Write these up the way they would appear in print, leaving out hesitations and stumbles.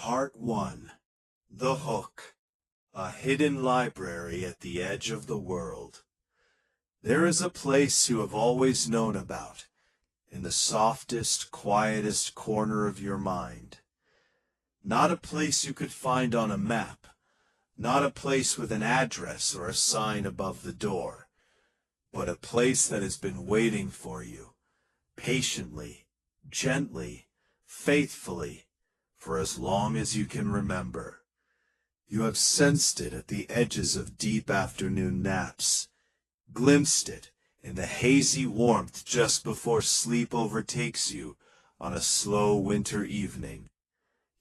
Part 1. The Hook. A hidden library at the edge of the world. There is a place you have always known about, in the softest, quietest corner of your mind. Not a place you could find on a map, not a place with an address or a sign above the door, but a place that has been waiting for you, patiently, gently, faithfully, for as long as you can remember. You have sensed it at the edges of deep afternoon naps, glimpsed it in the hazy warmth just before sleep overtakes you on a slow winter evening.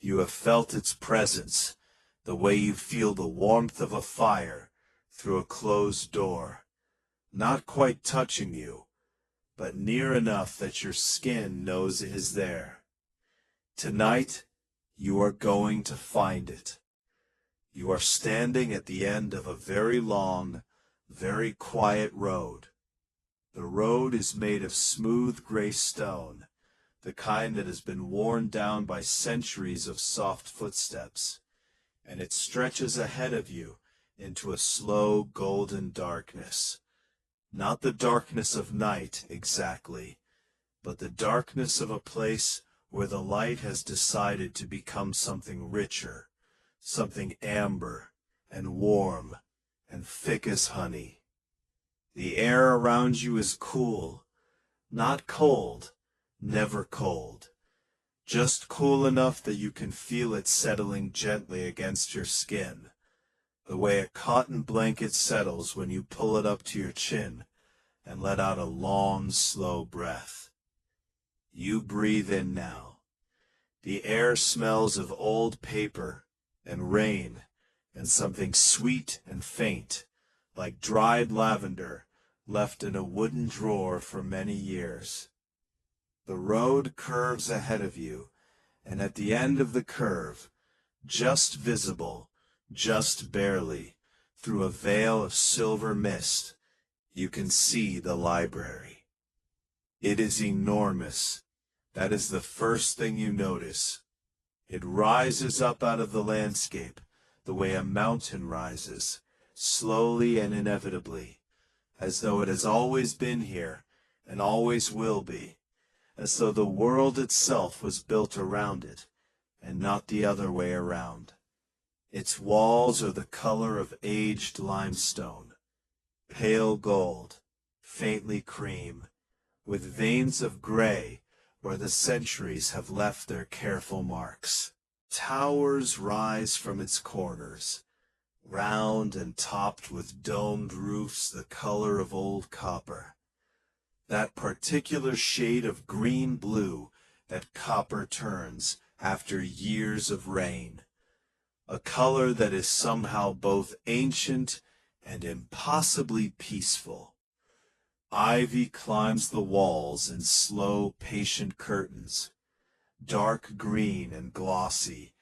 You have felt its presence, the way you feel the warmth of a fire through a closed door, not quite touching you, but near enough that your skin knows it is there. Tonight, you are going to find it. You are standing at the end of a very long, very quiet road. The road is made of smooth gray stone, the kind that has been worn down by centuries of soft footsteps, and it stretches ahead of you into a slow golden darkness. Not the darkness of night, exactly, but the darkness of a place where the light has decided to become something richer, something amber and warm and thick as honey. The air around you is cool, not cold, never cold, just cool enough that you can feel it settling gently against your skin, the way a cotton blanket settles when you pull it up to your chin and let out a long, slow breath. You breathe in now. The air smells of old paper and rain and something sweet and faint, like dried lavender left in a wooden drawer for many years. The road curves ahead of you, and at the end of the curve, just visible, just barely, through a veil of silver mist, you can see the library. It is enormous. That is the first thing you notice. It rises up out of the landscape, the way a mountain rises, slowly and inevitably, as though it has always been here and always will be, as though the world itself was built around it, and not the other way around. Its walls are the color of aged limestone, pale gold, faintly cream, with veins of gray where the centuries have left their careful marks. Towers rise from its corners, round and topped with domed roofs the color of old copper, that particular shade of green-blue that copper turns after years of rain, a color that is somehow both ancient and impossibly peaceful. Ivy climbs the walls in slow, patient curtains, dark green and glossy,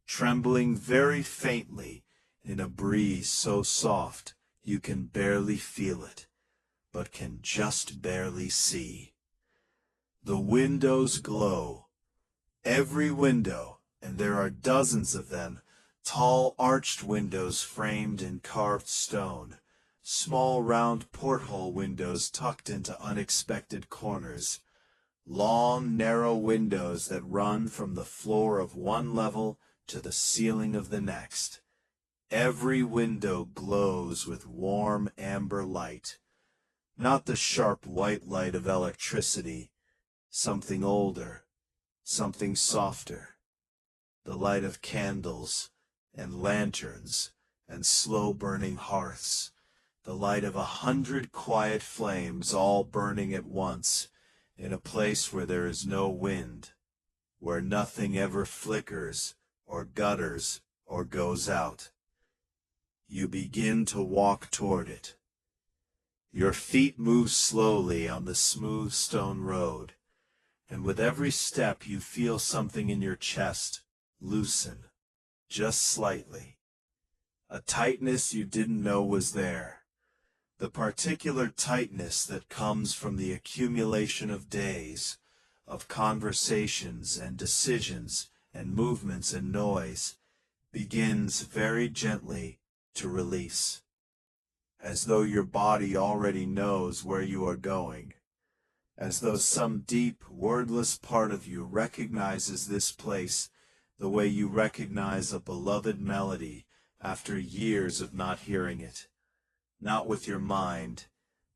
trembling very faintly in a breeze so soft you can barely feel it, but can just barely see. The windows glow. Every window, and there are dozens of them, tall arched windows framed in carved stone, small round porthole windows tucked into unexpected corners, long narrow windows that run from the floor of one level to the ceiling of the next. Every window glows with warm amber light, not the sharp white light of electricity, something older, something softer, the light of candles and lanterns and slow-burning hearths, the light of 100 quiet flames all burning at once in a place where there is no wind, where nothing ever flickers or gutters or goes out. You begin to walk toward it. Your feet move slowly on the smooth stone road, and with every step you feel something in your chest loosen, just slightly. A tightness you didn't know was there. The particular tightness that comes from the accumulation of days, of conversations and decisions and movements and noise, begins very gently to release, as though your body already knows where you are going, as though some deep, wordless part of you recognizes this place the way you recognize a beloved melody after years of not hearing it, not with your mind,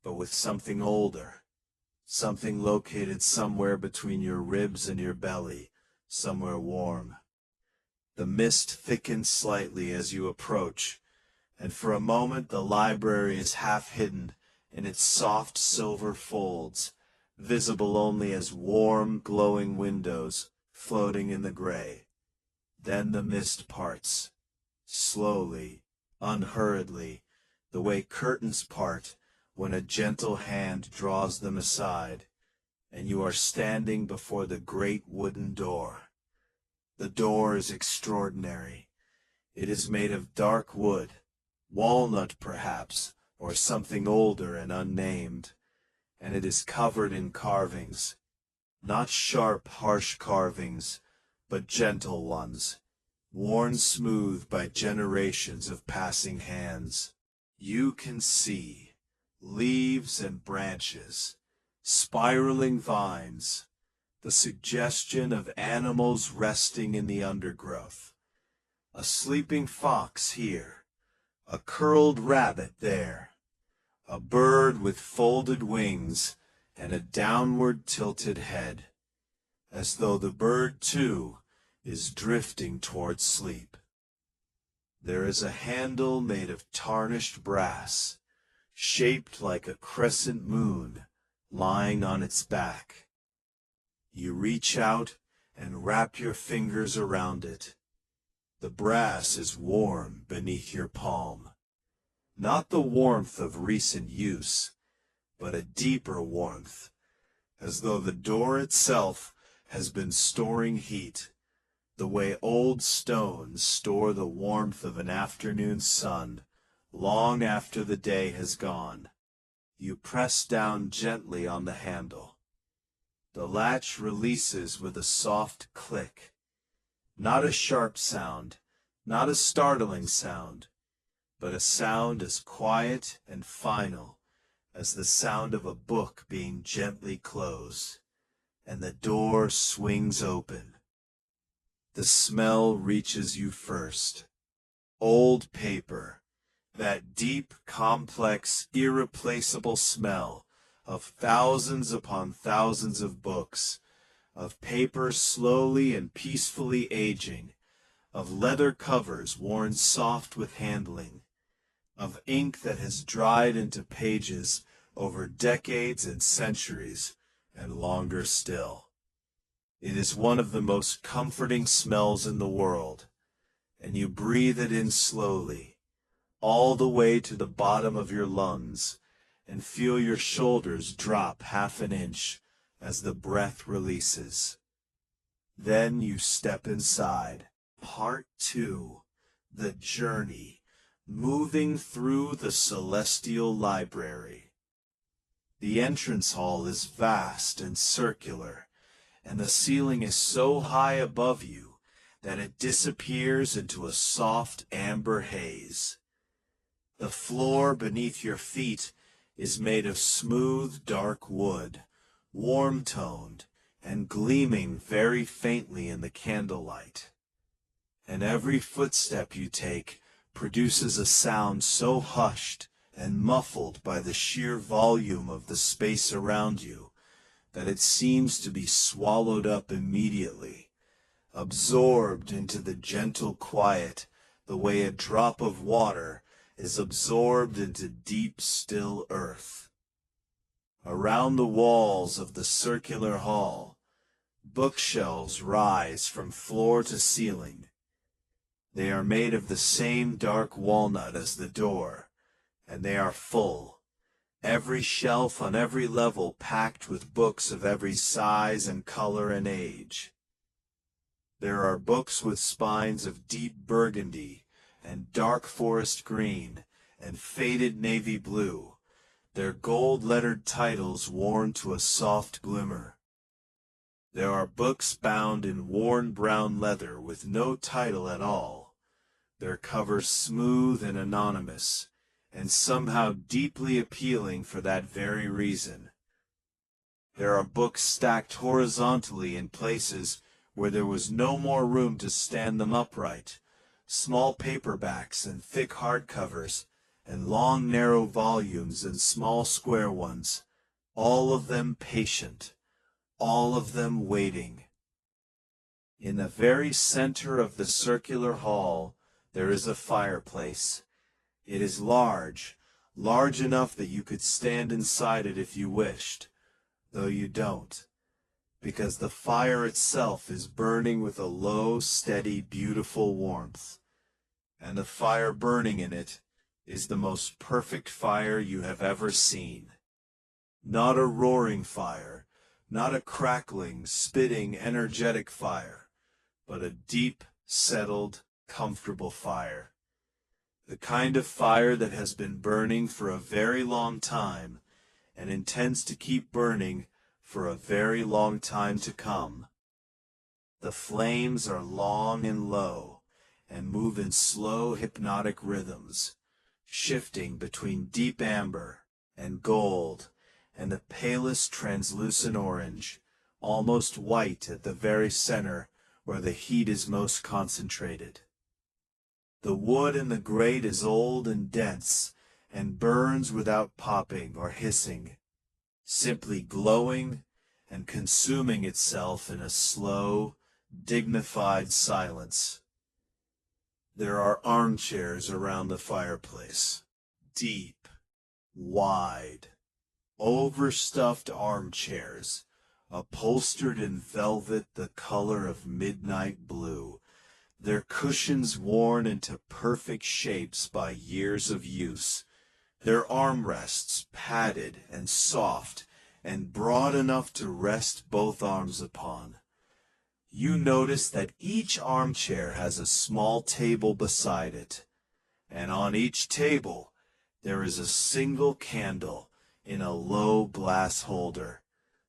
but with something older, something located somewhere between your ribs and your belly, somewhere warm. The mist thickens slightly as you approach, and for a moment the library is half hidden in its soft silver folds, visible only as warm, glowing windows floating in the gray. Then the mist parts, slowly, unhurriedly, the way curtains part when a gentle hand draws them aside, and you are standing before the great wooden door. The door is extraordinary. It is made of dark wood, walnut perhaps, or something older and unnamed, and it is covered in carvings, not sharp, harsh carvings, but gentle ones, worn smooth by generations of passing hands. You can see leaves and branches, spiraling vines, the suggestion of animals resting in the undergrowth. A sleeping fox here, a curled rabbit there, a bird with folded wings and a downward tilted head, as though the bird, too, is drifting towards sleep. There is a handle made of tarnished brass, shaped like a crescent moon, lying on its back. You reach out and wrap your fingers around it. The brass is warm beneath your palm. Not the warmth of recent use, but a deeper warmth, as though the door itself has been storing heat, the way old stones store the warmth of an afternoon sun long after the day has gone. You press down gently on the handle. The latch releases with a soft click. Not a sharp sound, not a startling sound, but a sound as quiet and final as the sound of a book being gently closed, and the door swings open. The smell reaches you first. Old paper, that deep, complex, irreplaceable smell of thousands upon thousands of books, of paper slowly and peacefully aging, of leather covers worn soft with handling, of ink that has dried into pages over decades and centuries, and longer still. It is one of the most comforting smells in the world, and you breathe it in slowly, all the way to the bottom of your lungs, and feel your shoulders drop half an inch as the breath releases. Then you step inside. Part 2. The Journey, moving through the celestial library. The entrance hall is vast and circular, and the ceiling is so high above you that it disappears into a soft amber haze. The floor beneath your feet is made of smooth, dark wood, warm-toned, and gleaming very faintly in the candlelight. And every footstep you take produces a sound so hushed and muffled by the sheer volume of the space around you that it seems to be swallowed up immediately, absorbed into the gentle quiet the way a drop of water is absorbed into deep, still earth. Around the walls of the circular hall, bookshelves rise from floor to ceiling. They are made of the same dark walnut as the door, and they are full, every shelf on every level packed with books of every size and color and age. There are books with spines of deep burgundy and dark forest green and faded navy blue, their gold-lettered titles worn to a soft glimmer. There are books bound in worn brown leather with no title at all, their covers smooth and anonymous, and somehow deeply appealing for that very reason. There are books stacked horizontally in places where there was no more room to stand them upright, small paperbacks and thick hardcovers, and long narrow volumes and small square ones, all of them patient, all of them waiting. In the very center of the circular hall, there is a fireplace. It is large, large enough that you could stand inside it if you wished, though you don't, because the fire itself is burning with a low, steady, beautiful warmth, and the fire burning in it is the most perfect fire you have ever seen. Not a roaring fire, not a crackling, spitting, energetic fire, but a deep, settled, comfortable fire. The kind of fire that has been burning for a very long time and intends to keep burning for a very long time to come. The flames are long and low and move in slow hypnotic rhythms, shifting between deep amber and gold and the palest translucent orange, almost white at the very center where the heat is most concentrated. The wood in the grate is old and dense and burns without popping or hissing, simply glowing and consuming itself in a slow, dignified silence. There are armchairs around the fireplace, deep, wide, overstuffed armchairs, upholstered in velvet the color of midnight blue, their cushions worn into perfect shapes by years of use, their armrests padded and soft and broad enough to rest both arms upon. You notice that each armchair has a small table beside it, and on each table there is a single candle in a low glass holder,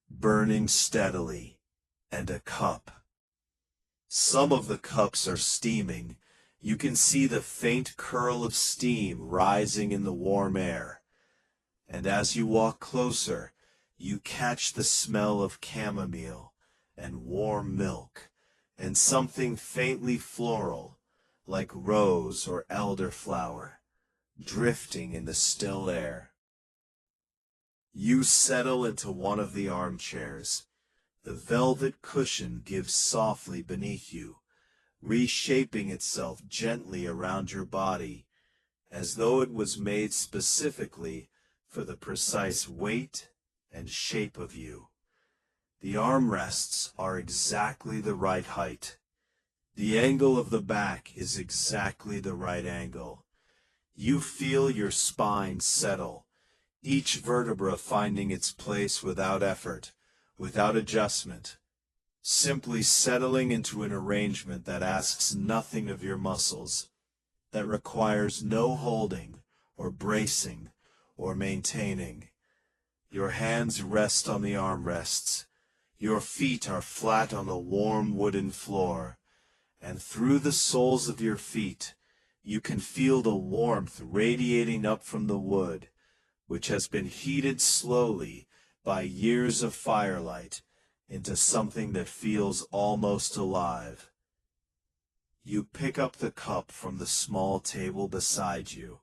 burning steadily, and a cup. Some of the cups are steaming. You can see the faint curl of steam rising in the warm air, and as you walk closer, you catch the smell of chamomile and warm milk, and something faintly floral, like rose or elderflower, drifting in the still air. You settle into one of the armchairs. The velvet cushion gives softly beneath you, reshaping itself gently around your body, as though it was made specifically for the precise weight and shape of you. The armrests are exactly the right height. The angle of the back is exactly the right angle. You feel your spine settle, each vertebra finding its place without effort, without adjustment, simply settling into an arrangement that asks nothing of your muscles, that requires no holding or bracing or maintaining. Your hands rest on the armrests. Your feet are flat on the warm wooden floor, and through the soles of your feet you can feel the warmth radiating up from the wood, which has been heated slowly by years of firelight into something that feels almost alive. You pick up the cup from the small table beside you.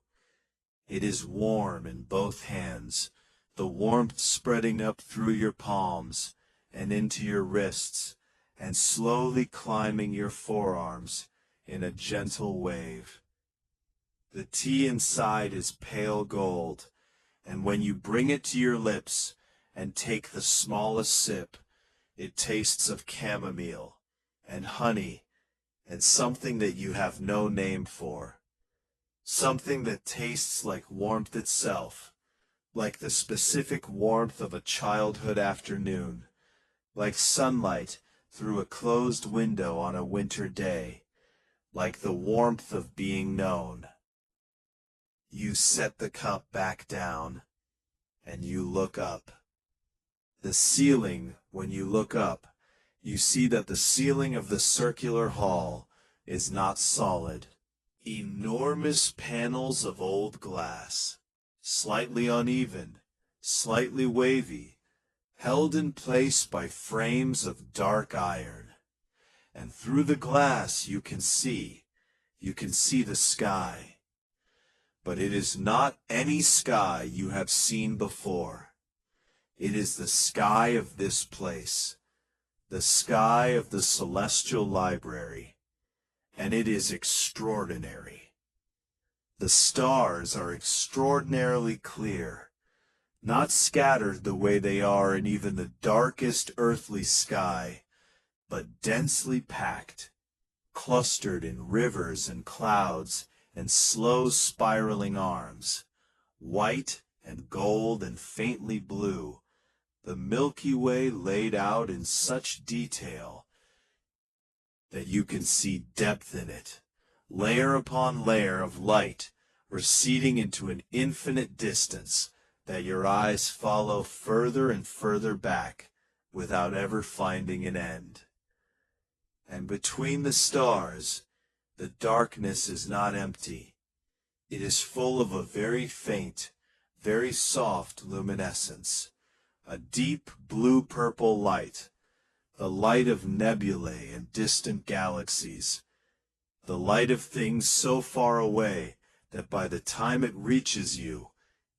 It is warm in both hands, the warmth spreading up through your palms and into your wrists, and slowly climbing your forearms in a gentle wave. The tea inside is pale gold, and when you bring it to your lips and take the smallest sip, it tastes of chamomile and honey and something that you have no name for. Something that tastes like warmth itself, like the specific warmth of a childhood afternoon, like sunlight through a closed window on a winter day, like the warmth of being known. You set the cup back down, and you look up. The ceiling, when you look up, You see that the ceiling of the circular hall is not solid. Enormous panels of old glass, slightly uneven, slightly wavy, held in place by frames of dark iron. And through the glass you can see the sky. But it is not any sky you have seen before. It is the sky of this place, the sky of the celestial library, and it is extraordinary. The stars are extraordinarily clear, not scattered the way they are in even the darkest earthly sky, but densely packed, clustered in rivers and clouds and slow spiraling arms, white and gold and faintly blue, the Milky Way laid out in such detail that you can see depth in it, layer upon layer of light receding into an infinite distance that your eyes follow further and further back without ever finding an end. And between the stars, the darkness is not empty. It is full of a very faint, very soft luminescence, a deep blue-purple light, the light of nebulae and distant galaxies, the light of things so far away that by the time it reaches you,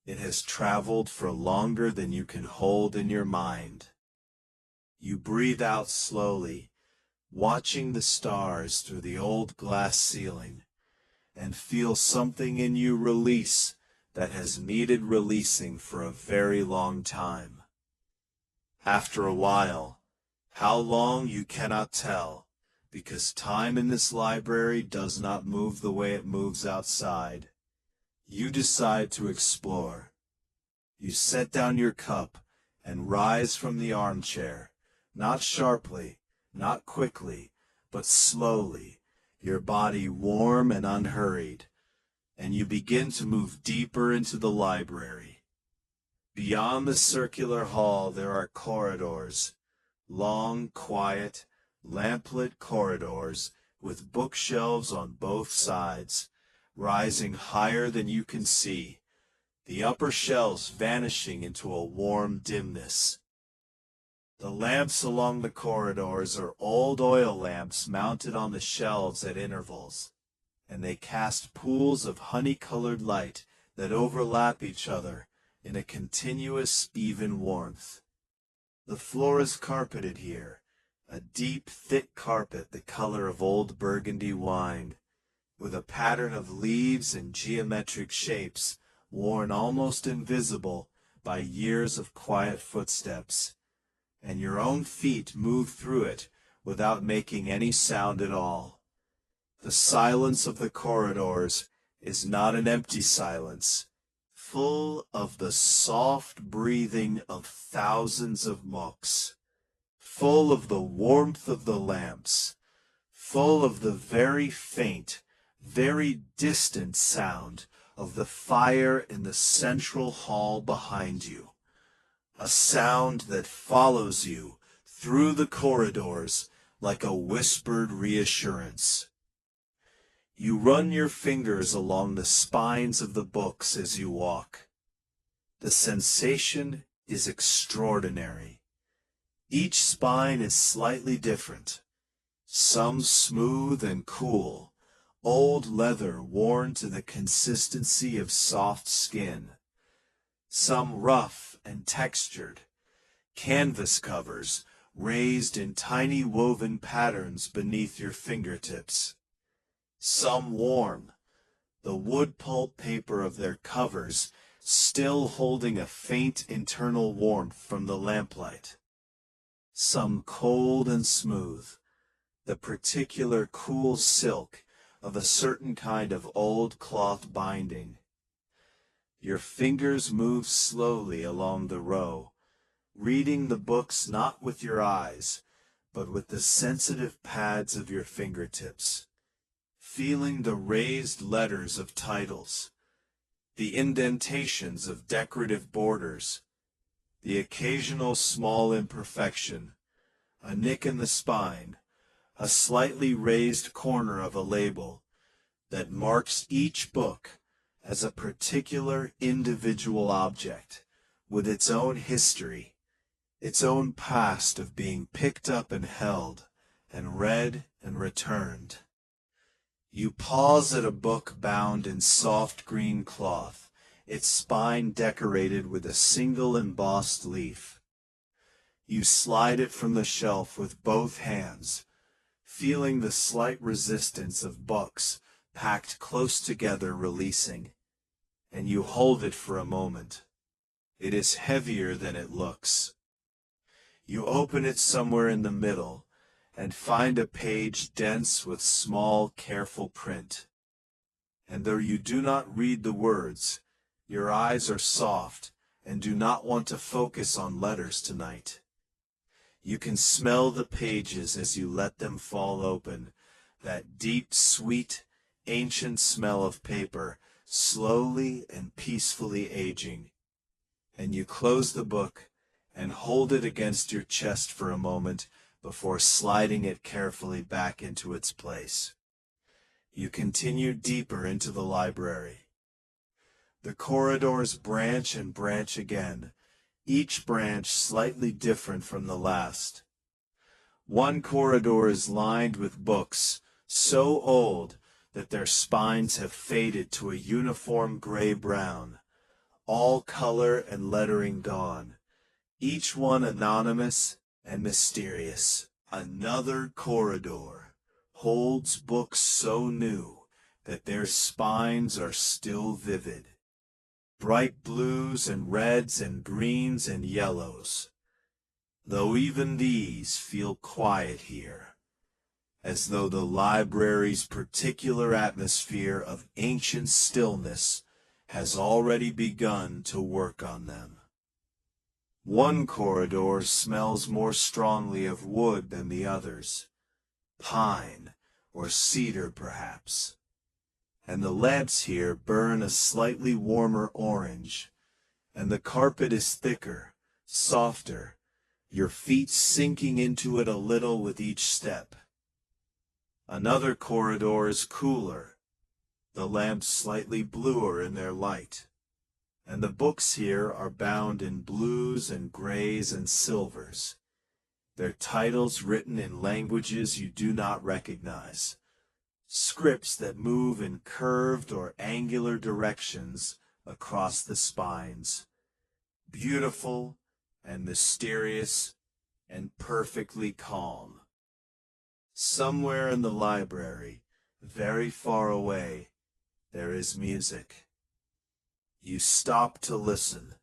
it has traveled for longer than you can hold in your mind. You breathe out slowly, watching the stars through the old glass ceiling, and feel something in you release that has needed releasing for a very long time. After a while, how long you cannot tell, because time in this library does not move the way it moves outside. You decide to explore. You set down your cup and rise from the armchair, not sharply, not quickly, but slowly, your body warm and unhurried, and you begin to move deeper into the library. Beyond the circular hall there are corridors, long, quiet, lamplit corridors with bookshelves on both sides, rising higher than you can see, the upper shelves vanishing into a warm dimness. The lamps along the corridors are old oil lamps mounted on the shelves at intervals, and they cast pools of honey-colored light that overlap each other in a continuous, even warmth. The floor is carpeted here, a deep, thick carpet the color of old Burgundy wine, with a pattern of leaves and geometric shapes worn almost invisible by years of quiet footsteps, and your own feet move through it without making any sound at all. The silence of the corridors is not an empty silence, full of the soft breathing of thousands of monks, full of the warmth of the lamps, full of the very faint, very distant sound of the fire in the central hall behind you, a sound that follows you through the corridors like a whispered reassurance. You run your fingers along the spines of the books as you walk. The sensation is extraordinary. Each spine is slightly different, some smooth and cool, old leather worn to the consistency of soft skin, some rough and textured, canvas covers raised in tiny woven patterns beneath your fingertips, some warm, the wood pulp paper of their covers still holding a faint internal warmth from the lamplight, some cold and smooth, the particular cool silk of a certain kind of old cloth binding. Your fingers move slowly along the row, reading the books not with your eyes, but with the sensitive pads of your fingertips, feeling the raised letters of titles, the indentations of decorative borders, the occasional small imperfection, a nick in the spine, a slightly raised corner of a label that marks each book as a particular individual object with its own history, its own past of being picked up and held and read and returned. You pause at a book bound in soft green cloth, its spine decorated with a single embossed leaf. You slide it from the shelf with both hands, feeling the slight resistance of books packed close together releasing, and you hold it for a moment. It is heavier than it looks. You open it somewhere in the middle and find a page dense with small, careful print. And though you do not read the words, your eyes are soft and do not want to focus on letters tonight. You can smell the pages as you let them fall open, that deep, sweet, ancient smell of paper, slowly and peacefully aging. And you close the book and hold it against your chest for a moment before sliding it carefully back into its place. You continue deeper into the library. The corridors branch and branch again, each branch slightly different from the last. One corridor is lined with books so old that their spines have faded to a uniform gray-brown, all color and lettering gone, each one anonymous and mysterious. Another corridor holds books so new that their spines are still vivid. Bright blues and reds and greens and yellows, though even these feel quiet here, as though the library's particular atmosphere of ancient stillness has already begun to work on them. One corridor smells more strongly of wood than the others, pine or cedar perhaps, and the lamps here burn a slightly warmer orange, and the carpet is thicker, softer, your feet sinking into it a little with each step. Another corridor is cooler, the lamps slightly bluer in their light, and the books here are bound in blues and grays and silvers, their titles written in languages you do not recognize, scripts that move in curved or angular directions across the spines, beautiful and mysterious and perfectly calm. Somewhere in the library, very far away, there is music. You stop to listen.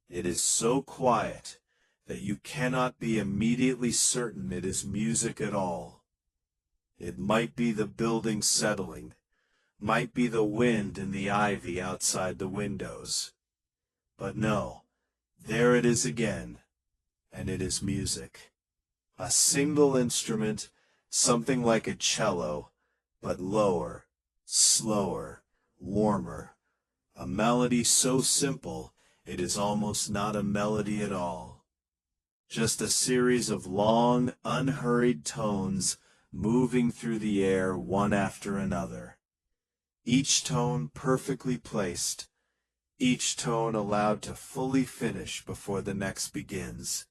It is so quiet that you cannot be immediately certain it is music at all. It might be the building settling, might be the wind in the ivy outside the windows. But no, there it is again, and it is music. A single instrument, something like a cello, but lower, slower, warmer. A melody so simple it is almost not a melody at all. Just a series of long, unhurried tones moving through the air one after another. Each tone perfectly placed, each tone allowed to fully finish before the next begins.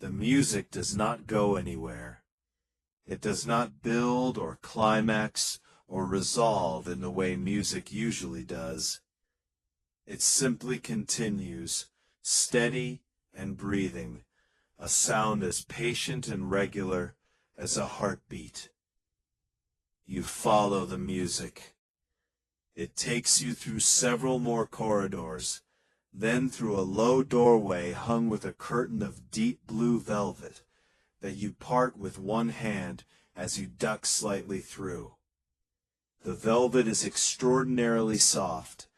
The music does not go anywhere. It does not build or climax or resolve in the way music usually does. It simply continues, steady and breathing, a sound as patient and regular as a heartbeat. You follow the music. It takes you through several more corridors, then through a low doorway hung with a curtain of deep blue velvet that you part with one hand as you duck slightly through. The velvet is extraordinarily soft,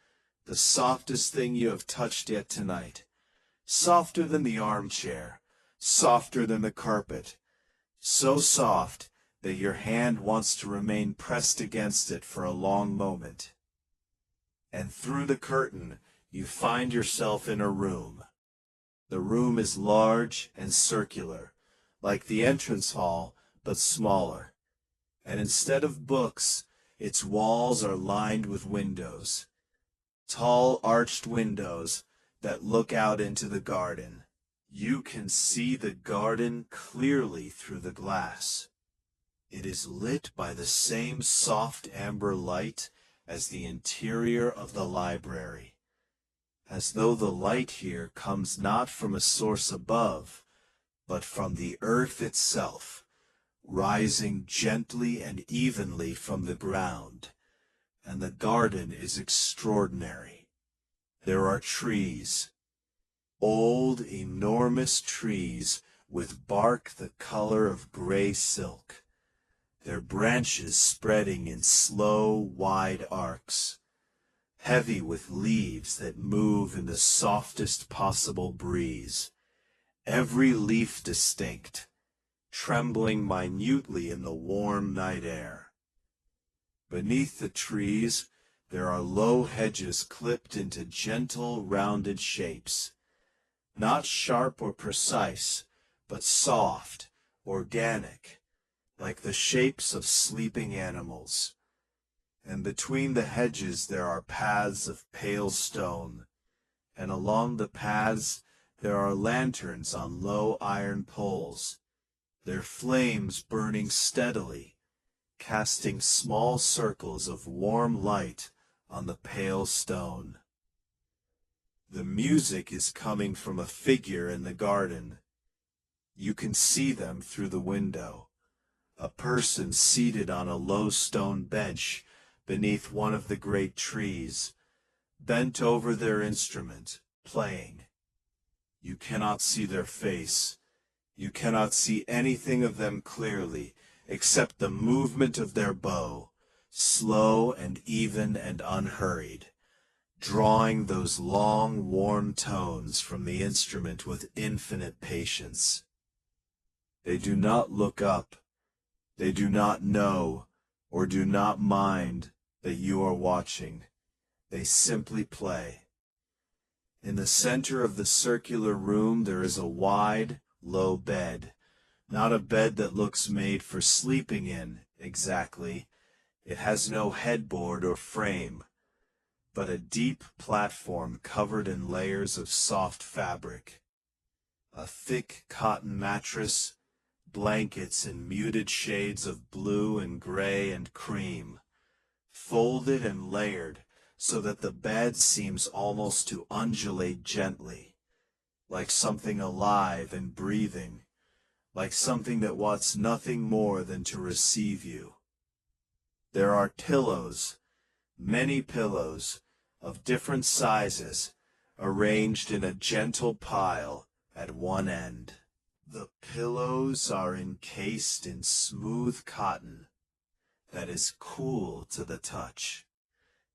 the softest thing you have touched yet tonight, softer than the armchair, softer than the carpet, so soft that your hand wants to remain pressed against it for a long moment. And through the curtain you find yourself in a room. The room is large and circular, like the entrance hall, but smaller. And instead of books, its walls are lined with windows. Tall arched windows that look out into the garden. You can see the garden clearly through the glass. It is lit by the same soft amber light as the interior of the library, as though the light here comes not from a source above, but from the earth itself, rising gently and evenly from the ground. And the garden is extraordinary. There are trees, old, enormous trees with bark the color of gray silk, their branches spreading in slow, wide arcs, heavy with leaves that move in the softest possible breeze, every leaf distinct, trembling minutely in the warm night air. Beneath the trees, there are low hedges clipped into gentle, rounded shapes, not sharp or precise, but soft, organic, like the shapes of sleeping animals. And between the hedges there are paths of pale stone, and along the paths there are lanterns on low iron poles, their flames burning steadily, casting small circles of warm light on the pale stone. The music is coming from a figure in the garden. You can see them through the window. A person seated on a low stone bench beneath one of the great trees, bent over their instrument, playing. You cannot see their face. You cannot see anything of them clearly, except the movement of their bow, slow and even and unhurried, drawing those long, warm tones from the instrument with infinite patience. They do not look up. They do not know or do not mind that you are watching. They simply play. In the center of the circular room there is a wide, low bed. Not a bed that looks made for sleeping in, exactly. It has no headboard or frame, but a deep platform covered in layers of soft fabric. A thick cotton mattress, blankets in muted shades of blue and gray and cream, folded and layered so that the bed seems almost to undulate gently, like something alive and breathing, like something that wants nothing more than to receive you. There are pillows, many pillows, of different sizes, arranged in a gentle pile at one end. The pillows are encased in smooth cotton that is cool to the touch,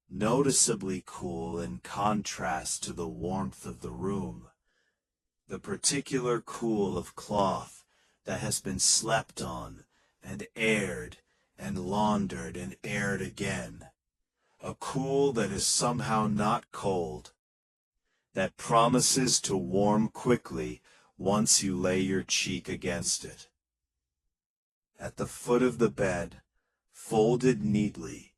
noticeably cool in contrast to the warmth of the room, the particular cool of cloth that has been slept on and aired and laundered and aired again, a cool that is somehow not cold, that promises to warm quickly once you lay your cheek against it. At the foot of the bed, folded neatly,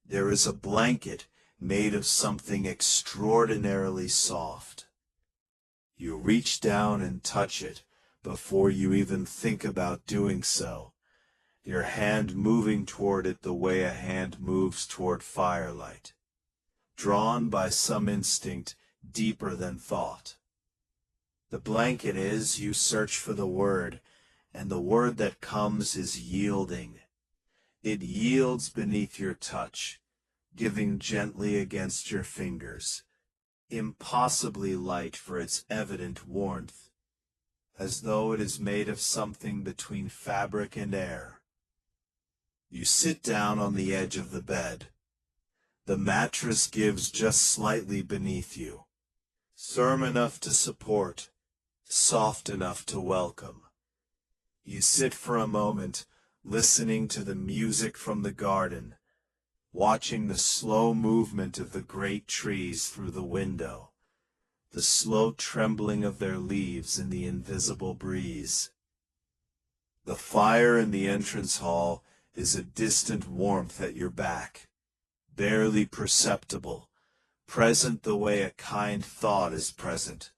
there is a blanket made of something extraordinarily soft. You reach down and touch it before you even think about doing so, your hand moving toward it the way a hand moves toward firelight, drawn by some instinct deeper than thought. The blanket is, you search for the word, and the word that comes is yielding. It yields beneath your touch, giving gently against your fingers, impossibly light for its evident warmth, as though it is made of something between fabric and air. You sit down on the edge of the bed. The mattress gives just slightly beneath you, firm enough to support, soft enough to welcome. You sit for a moment, listening to the music from the garden, watching the slow movement of the great trees through the window, the slow trembling of their leaves in the invisible breeze. The fire in the entrance hall is a distant warmth at your back, barely perceptible, present the way a kind thought is present,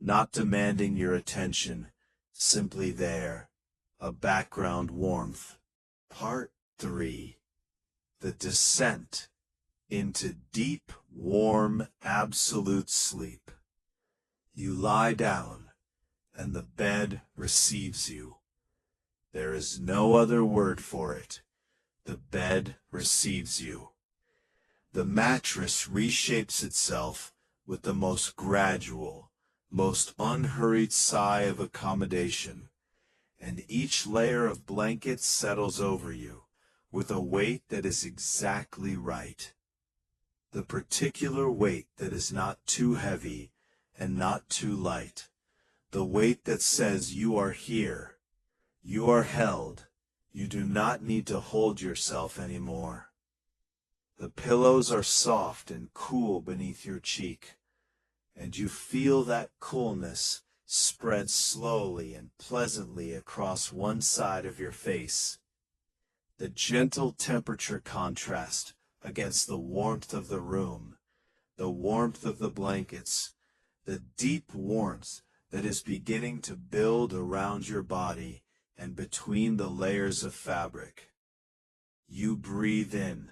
not demanding your attention, simply there, a background warmth. Part 3. The descent into deep, warm, absolute sleep. You lie down, and the bed receives you. There is no other word for it. The bed receives you. The mattress reshapes itself with the most gradual, most unhurried sigh of accommodation, and each layer of blankets settles over you with a weight that is exactly right. The particular weight that is not too heavy and not too light. The weight that says you are here. You are held. You do not need to hold yourself anymore. The pillows are soft and cool beneath your cheek, and you feel that coolness spread slowly and pleasantly across one side of your face. The gentle temperature contrast against the warmth of the room, the warmth of the blankets, the deep warmth that is beginning to build around your body and between the layers of fabric. You breathe in.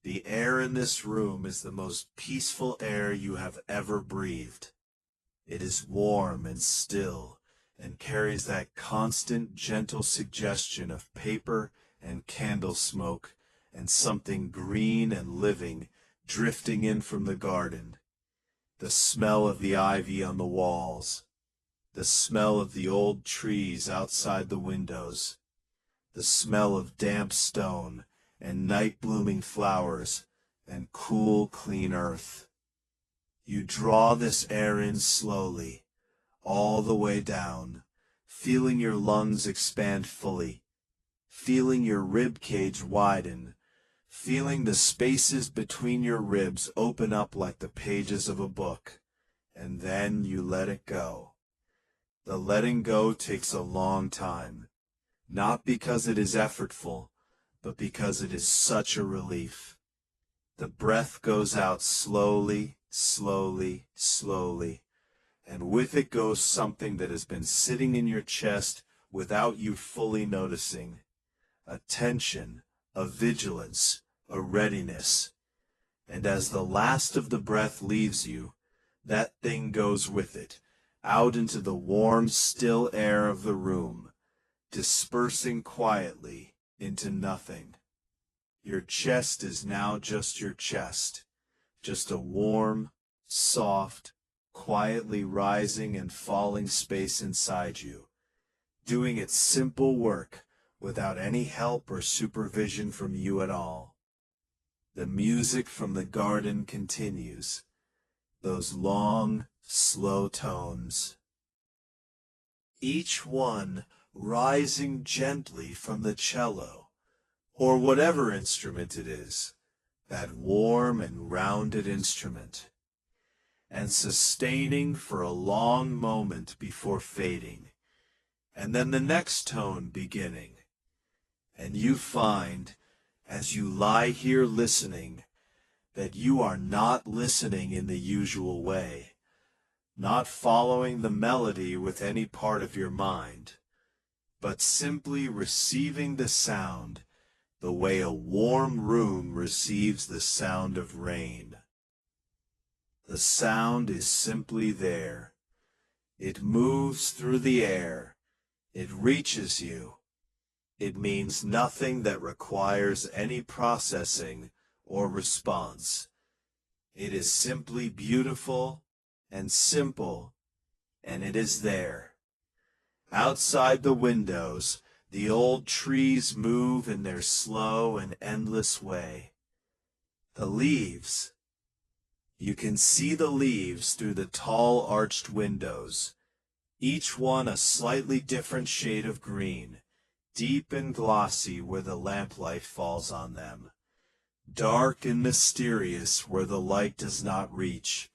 The air in this room is the most peaceful air you have ever breathed. It is warm and still, and carries that constant, gentle suggestion of paper and candle smoke and something green and living drifting in from the garden. The smell of the ivy on the walls, the smell of the old trees outside the windows, the smell of damp stone and night-blooming flowers and cool, clean earth. You draw this air in slowly, all the way down, feeling your lungs expand fully, feeling your rib cage widen, feeling the spaces between your ribs open up like the pages of a book, and then you let it go. The letting go takes a long time, not because it is effortful, but because it is such a relief. The breath goes out slowly, slowly, slowly, and with it goes something that has been sitting in your chest without you fully noticing. A tension, a vigilance, a readiness. And as the last of the breath leaves you, that thing goes with it, out into the warm, still air of the room, dispersing quietly into nothing. Your chest is now just your chest, just a warm, soft, quietly rising and falling space inside you, doing its simple work without any help or supervision from you at all. The music from the garden continues, those long, slow tones, each one rising gently from the cello, or whatever instrument it is, that warm and rounded instrument, and sustaining for a long moment before fading, and then the next tone beginning, and you find, as you lie here listening, that you are not listening in the usual way, not following the melody with any part of your mind, but simply receiving the sound the way a warm room receives the sound of rain. The sound is simply there. It moves through the air. It reaches you. It means nothing that requires any processing or response. It is simply beautiful and simple, and it is there. Outside the windows, the old trees move in their slow and endless way. The leaves. You can see the leaves through the tall arched windows, each one a slightly different shade of green, deep and glossy where the lamplight falls on them, dark and mysterious where the light does not reach,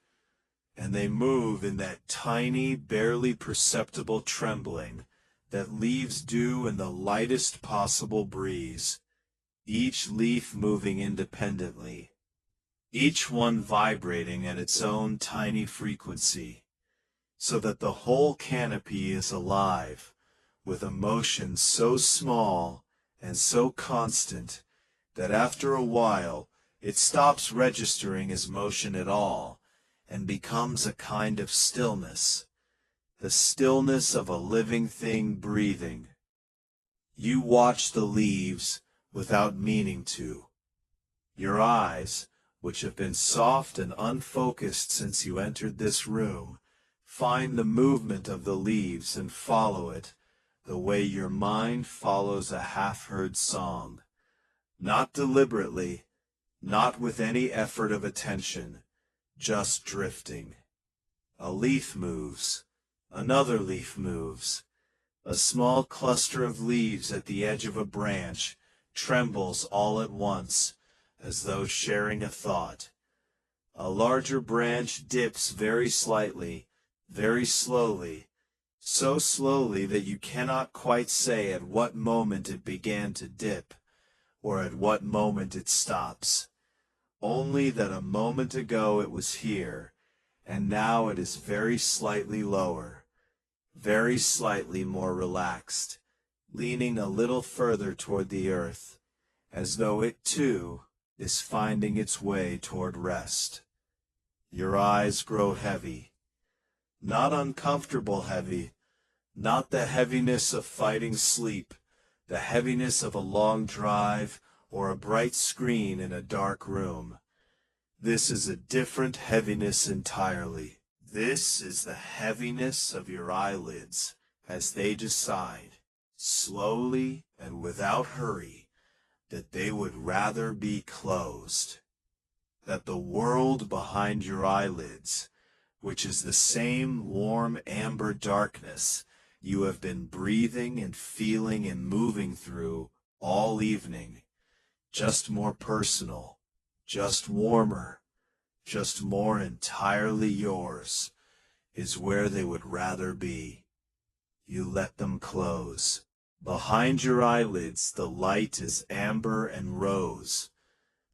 and they move in that tiny, barely perceptible trembling that leaves do in the lightest possible breeze, each leaf moving independently, each one vibrating at its own tiny frequency, so that the whole canopy is alive with a motion so small and so constant that after a while it stops registering as motion at all and becomes a kind of stillness, the stillness of a living thing breathing. You watch the leaves without meaning to. Your eyes, which have been soft and unfocused since you entered this room, find the movement of the leaves and follow it, the way your mind follows a half-heard song, not deliberately, not with any effort of attention, just drifting. A leaf moves, another leaf moves. A small cluster of leaves at the edge of a branch trembles all at once, as though sharing a thought. A larger branch dips very slightly, very slowly, so slowly that you cannot quite say at what moment it began to dip, or at what moment it stops. Only that a moment ago it was here, and now it is very slightly lower, very slightly more relaxed, leaning a little further toward the earth, as though it too is finding its way toward rest. Your eyes grow heavy, not uncomfortable heavy, not the heaviness of fighting sleep, the heaviness of a long drive or a bright screen in a dark room. This is a different heaviness entirely. This is the heaviness of your eyelids as they decide, slowly and without hurry, that they would rather be closed. That the world behind your eyelids, which is the same warm amber darkness you have been breathing and feeling and moving through all evening, just more personal, just warmer, just more entirely yours, is where they would rather be. You let them close. Behind your eyelids the light is amber and rose.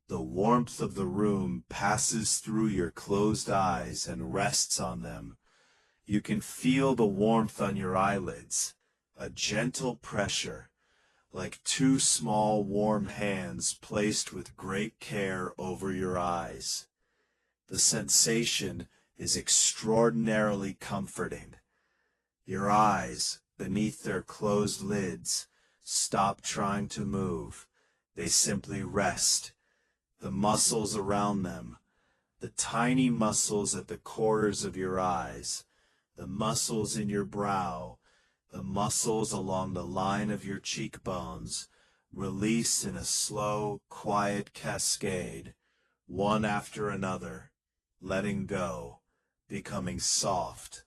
The warmth of the room passes through your closed eyes and rests on them. You can feel the warmth on your eyelids, a gentle pressure, like two small warm hands placed with great care over your eyes. The sensation is extraordinarily comforting. Your eyes, beneath their closed lids, stop trying to move. They simply rest. The muscles around them, the tiny muscles at the corners of your eyes, the muscles in your brow, the muscles along the line of your cheekbones, release in a slow, quiet cascade, one after another, letting go, becoming soft,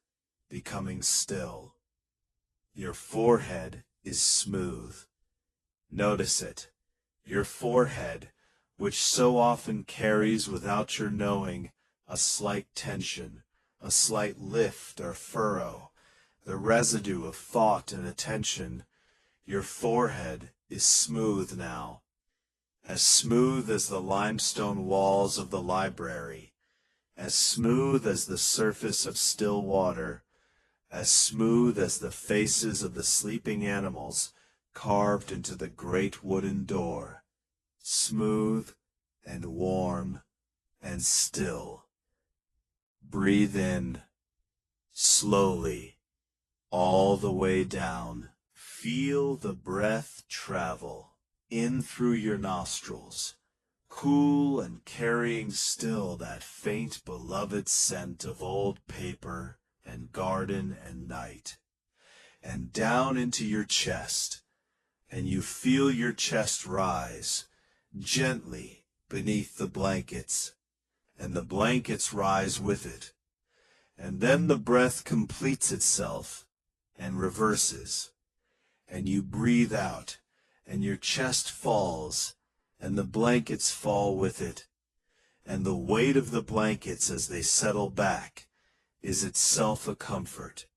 becoming still. Your forehead is smooth. Notice it. Your forehead, which so often carries without your knowing a slight tension, a slight lift or furrow, the residue of thought and attention. Your forehead is smooth now, as smooth as the limestone walls of the library, as smooth as the surface of still water, as smooth as the faces of the sleeping animals carved into the great wooden door, smooth and warm and still. Breathe in, slowly, all the way down. Feel the breath travel in through your nostrils, cool and carrying still that faint beloved scent of old paper and garden and night, and down into your chest, and you feel your chest rise gently beneath the blankets, and the blankets rise with it, and then the breath completes itself and reverses, and you breathe out, and your chest falls, and the blankets fall with it, and the weight of the blankets as they settle back is itself a comfort.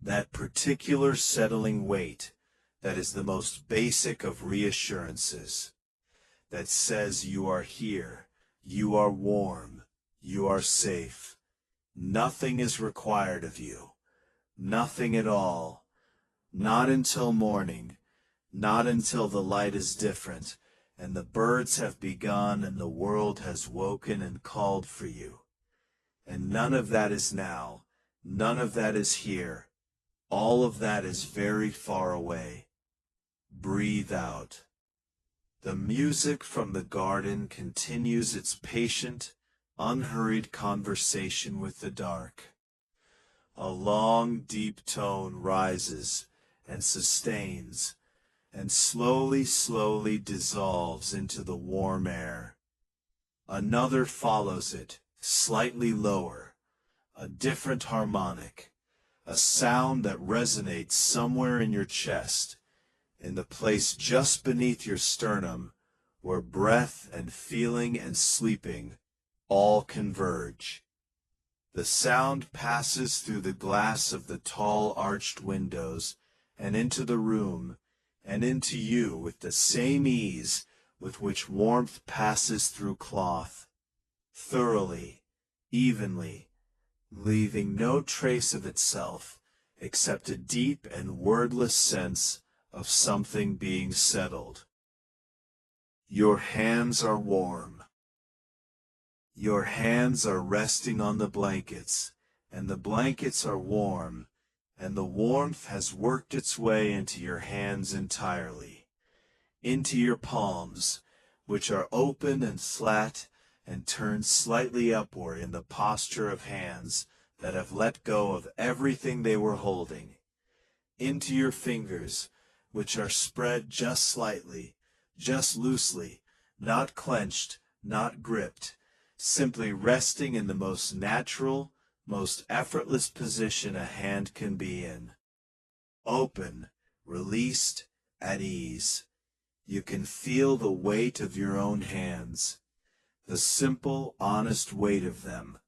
That particular settling weight that is the most basic of reassurances, that says you are here, you are warm, you are safe. Nothing is required of you. Nothing at all. Not until morning, not until the light is different, and the birds have begun and the world has woken and called for you. And none of that is now, none of that is here. All of that is very far away. Breathe out. The music from the garden continues its patient, unhurried conversation with the dark. A long, deep tone rises and sustains, and slowly, slowly dissolves into the warm air. Another follows it, slightly lower, a different harmonic, a sound that resonates somewhere in your chest, in the place just beneath your sternum, where breath and feeling and sleeping all converge. The sound passes through the glass of the tall arched windows and into the room and into you with the same ease with which warmth passes through cloth, thoroughly, evenly, leaving no trace of itself except a deep and wordless sense of something being settled. Your hands are warm. Your hands are resting on the blankets, and the blankets are warm, and the warmth has worked its way into your hands entirely, into your palms, which are open and flat and turned slightly upward in the posture of hands that have let go of everything they were holding, into your fingers, which are spread just slightly, just loosely, not clenched, not gripped, simply resting in the most natural, most effortless position a hand can be in. Open, released, at ease. You can feel the weight of your own hands, the simple, honest weight of them.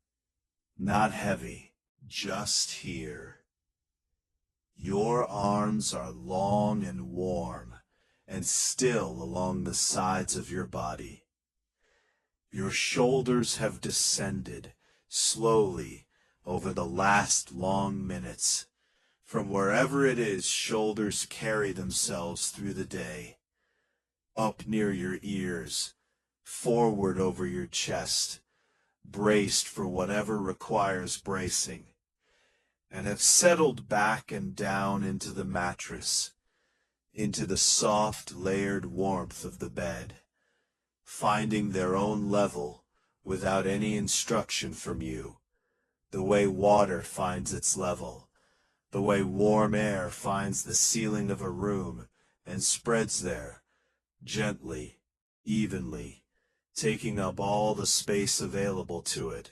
Not heavy, just here. Your arms are long and warm, and still along the sides of your body. Your shoulders have descended, slowly, over the last long minutes. From wherever it is shoulders carry themselves through the day. Up near your ears, forward over your chest, braced for whatever requires bracing, and have settled back and down into the mattress, into the soft, layered warmth of the bed, finding their own level without any instruction from you, the way water finds its level, the way warm air finds the ceiling of a room and spreads there, gently, evenly, taking up all the space available to it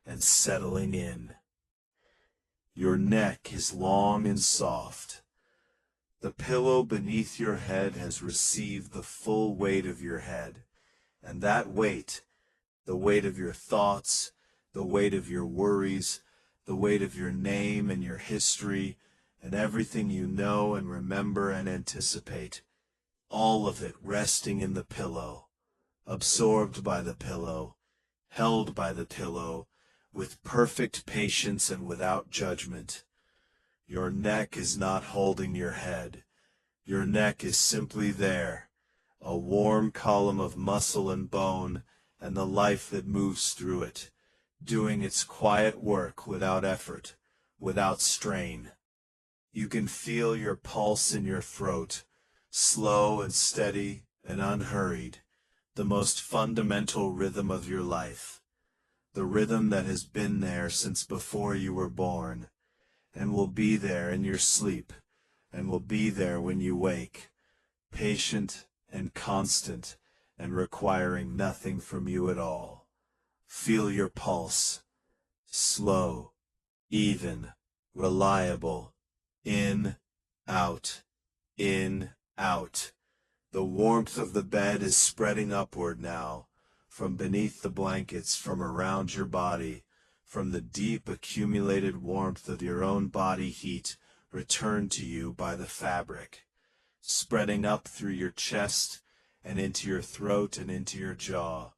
and settling in. Your neck is long and soft. The pillow beneath your head has received the full weight of your head, and that weight, the weight of your thoughts, the weight of your worries, the weight of your name and your history, and everything you know and remember and anticipate, all of it resting in the pillow, absorbed by the pillow, held by the pillow, with perfect patience and without judgment. Your neck is not holding your head. Your neck is simply there, a warm column of muscle and bone, and the life that moves through it, doing its quiet work without effort, without strain. You can feel your pulse in your throat, slow and steady and unhurried, the most fundamental rhythm of your life, the rhythm that has been there since before you were born, and will be there in your sleep, and will be there when you wake, patient and constant, and requiring nothing from you at all. Feel your pulse, slow, even, reliable, in, out, in, out. The warmth of the bed is spreading upward now, from beneath the blankets, from around your body, from the deep accumulated warmth of your own body heat, returned to you by the fabric, spreading up through your chest and into your throat and into your jaw,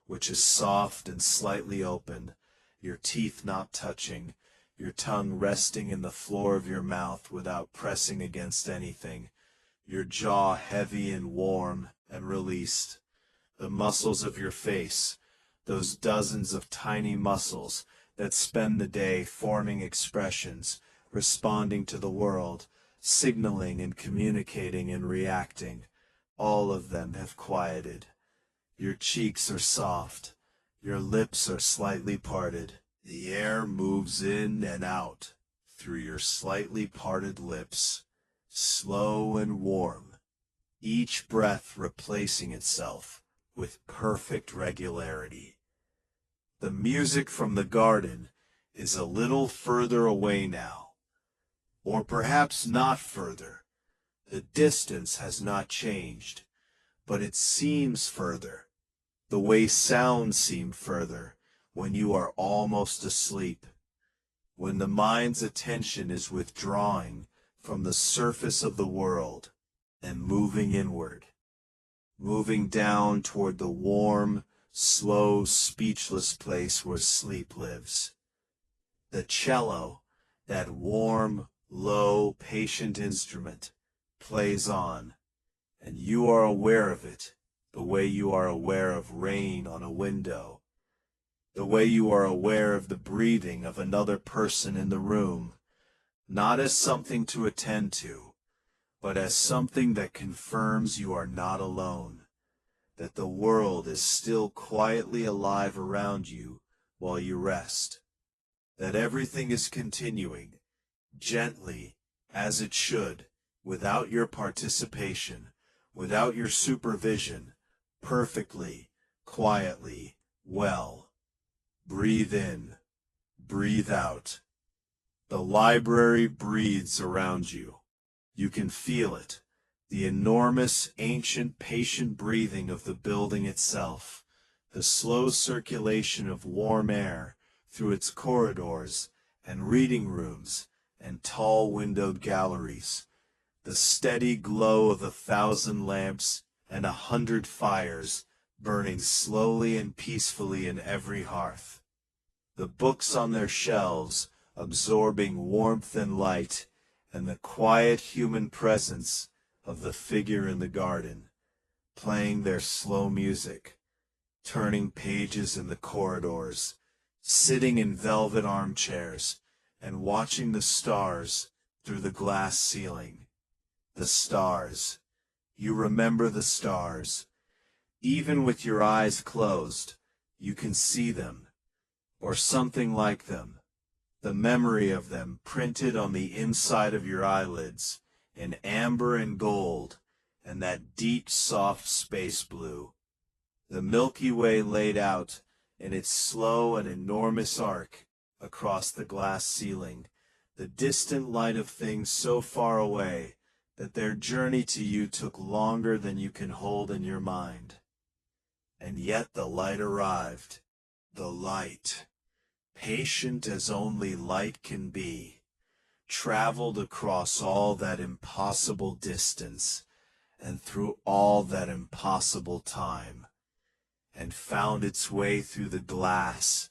which is soft and slightly open, your teeth not touching, your tongue resting in the floor of your mouth without pressing against anything, your jaw heavy and warm and released. The muscles of your face, those dozens of tiny muscles that spend the day forming expressions, responding to the world, signaling and communicating and reacting, all of them have quieted. Your cheeks are soft, your lips are slightly parted. The air moves in and out through your slightly parted lips, slow and warm, each breath replacing itself with perfect regularity. The music from the garden is a little further away now, or perhaps not further. The distance has not changed, but it seems further, the way sounds seem further when you are almost asleep, when the mind's attention is withdrawing from the surface of the world and moving inward, moving down toward the warm, slow, speechless place where sleep lives. The cello, that warm, low, patient instrument, plays on, and you are aware of it the way you are aware of rain on a window, the way you are aware of the breathing of another person in the room, not as something to attend to, but as something that confirms you are not alone, that the world is still quietly alive around you while you rest, that everything is continuing, gently, as it should, without your participation, without your supervision, perfectly, quietly, well. Breathe in, breathe out. The library breathes around you. You can feel it, the enormous, ancient, patient breathing of the building itself, the slow circulation of warm air through its corridors and reading rooms and tall windowed galleries, the steady glow of 1,000 lamps and 100 fires burning slowly and peacefully in every hearth, the books on their shelves absorbing warmth and light, and the quiet human presence of the figure in the garden, playing their slow music, turning pages in the corridors, sitting in velvet armchairs, and watching the stars through the glass ceiling. The stars. You remember the stars. Even with your eyes closed, you can see them, or something like them, the memory of them printed on the inside of your eyelids in amber and gold and that deep, soft space blue. The Milky Way laid out in its slow and enormous arc across the glass ceiling, the distant light of things so far away that their journey to you took longer than you can hold in your mind. And yet the light arrived. The light, patient as only light can be, traveled across all that impossible distance and through all that impossible time, and found its way through the glass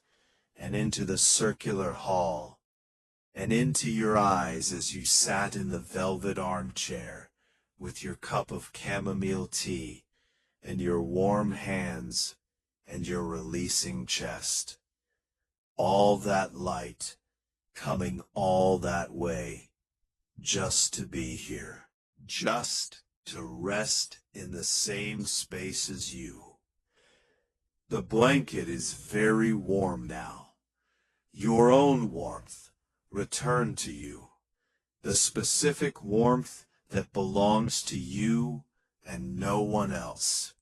and into the circular hall, and into your eyes as you sat in the velvet armchair with your cup of chamomile tea and your warm hands and your releasing chest. All that light coming all that way just to be here, just to rest in the same space as you. The blanket is very warm now. Your own warmth returned to you, the specific warmth that belongs to you and no one else,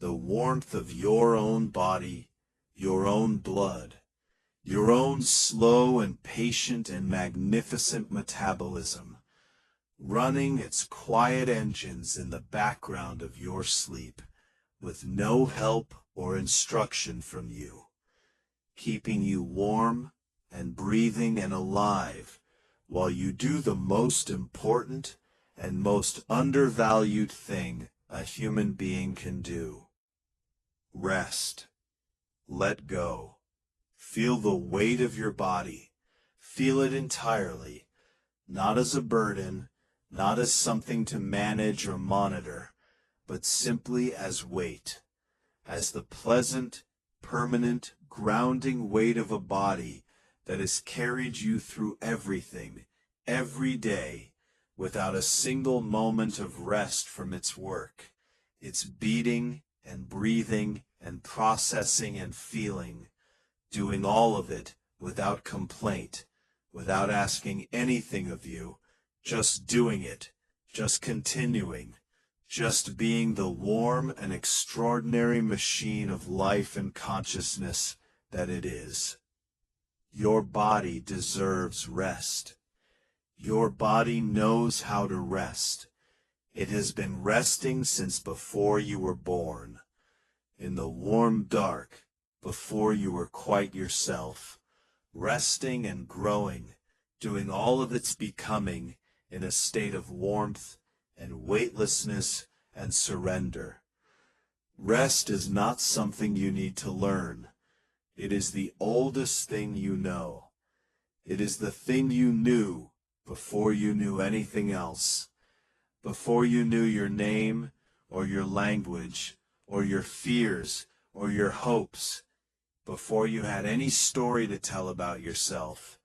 the warmth of your own body, your own blood, your own slow and patient and magnificent metabolism, running its quiet engines in the background of your sleep, with no help or instruction from you, keeping you warm and breathing and alive while you do the most important and most undervalued thing a human being can do. Rest. Let go. Feel the weight of your body. Feel it entirely, not as a burden, not as something to manage or monitor, but simply as weight, as the pleasant, permanent, grounding weight of a body that has carried you through everything, every day, without a single moment of rest from its work, its beating and breathing and processing and feeling, doing all of it without complaint, without asking anything of you, just doing it, just continuing, just being the warm and extraordinary machine of life and consciousness that it is. Your body deserves rest. Your body knows how to rest. It has been resting since before you were born. In the warm dark, before you were quite yourself, resting and growing, doing all of its becoming in a state of warmth and weightlessness and surrender. Rest is not something you need to learn. It is the oldest thing you know. It is the thing you knew before you knew anything else, before you knew your name or your language or your fears or your hopes, before you had any story to tell about yourself,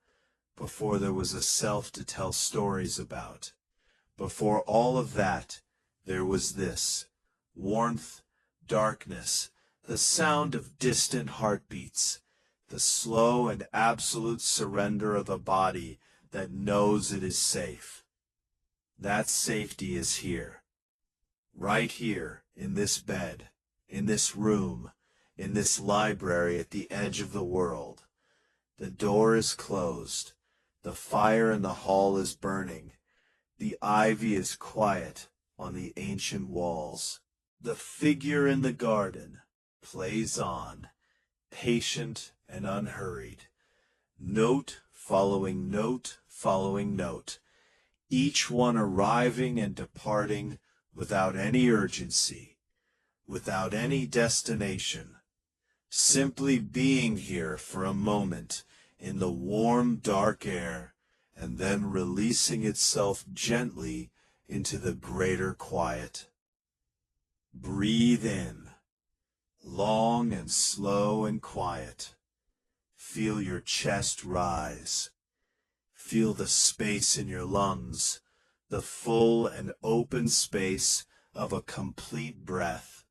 before there was a self to tell stories about. Before all of that, there was this: warmth, darkness, the sound of distant heartbeats, the slow and absolute surrender of a body that knows it is safe. That safety is here. Right here, in this bed, in this room, in this library at the edge of the world. The door is closed. The fire in the hall is burning. The ivy is quiet on the ancient walls. The figure in the garden plays on, patient and unhurried, note following note following note, each one arriving and departing without any urgency, without any destination, simply being here for a moment in the warm, dark air, and then releasing itself gently into the greater quiet. Breathe in, long and slow and quiet. Feel your chest rise. Feel the space in your lungs, the full and open space of a complete breath,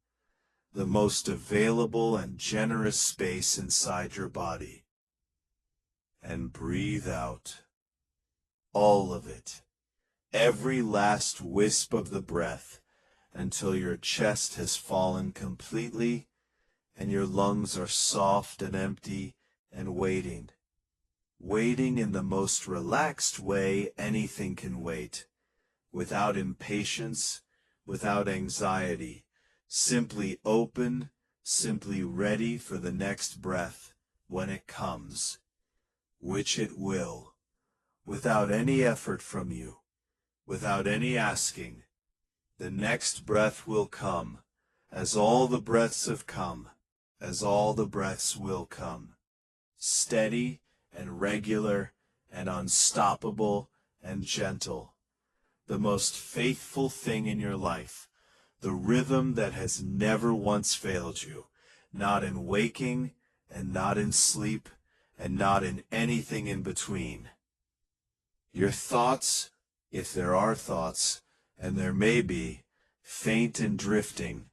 the most available and generous space inside your body. And breathe out. All of it, every last wisp of the breath, until your chest has fallen completely and your lungs are soft and empty and waiting. Waiting in the most relaxed way anything can wait, without impatience, without anxiety, simply open, simply ready for the next breath when it comes, which it will, without any effort from you, without any asking. The next breath will come, as all the breaths have come, as all the breaths will come, steady and regular and unstoppable and gentle, the most faithful thing in your life, the rhythm that has never once failed you, not in waking and not in sleep and not in anything in between. Your thoughts, if there are thoughts, and there may be, faint and drifting,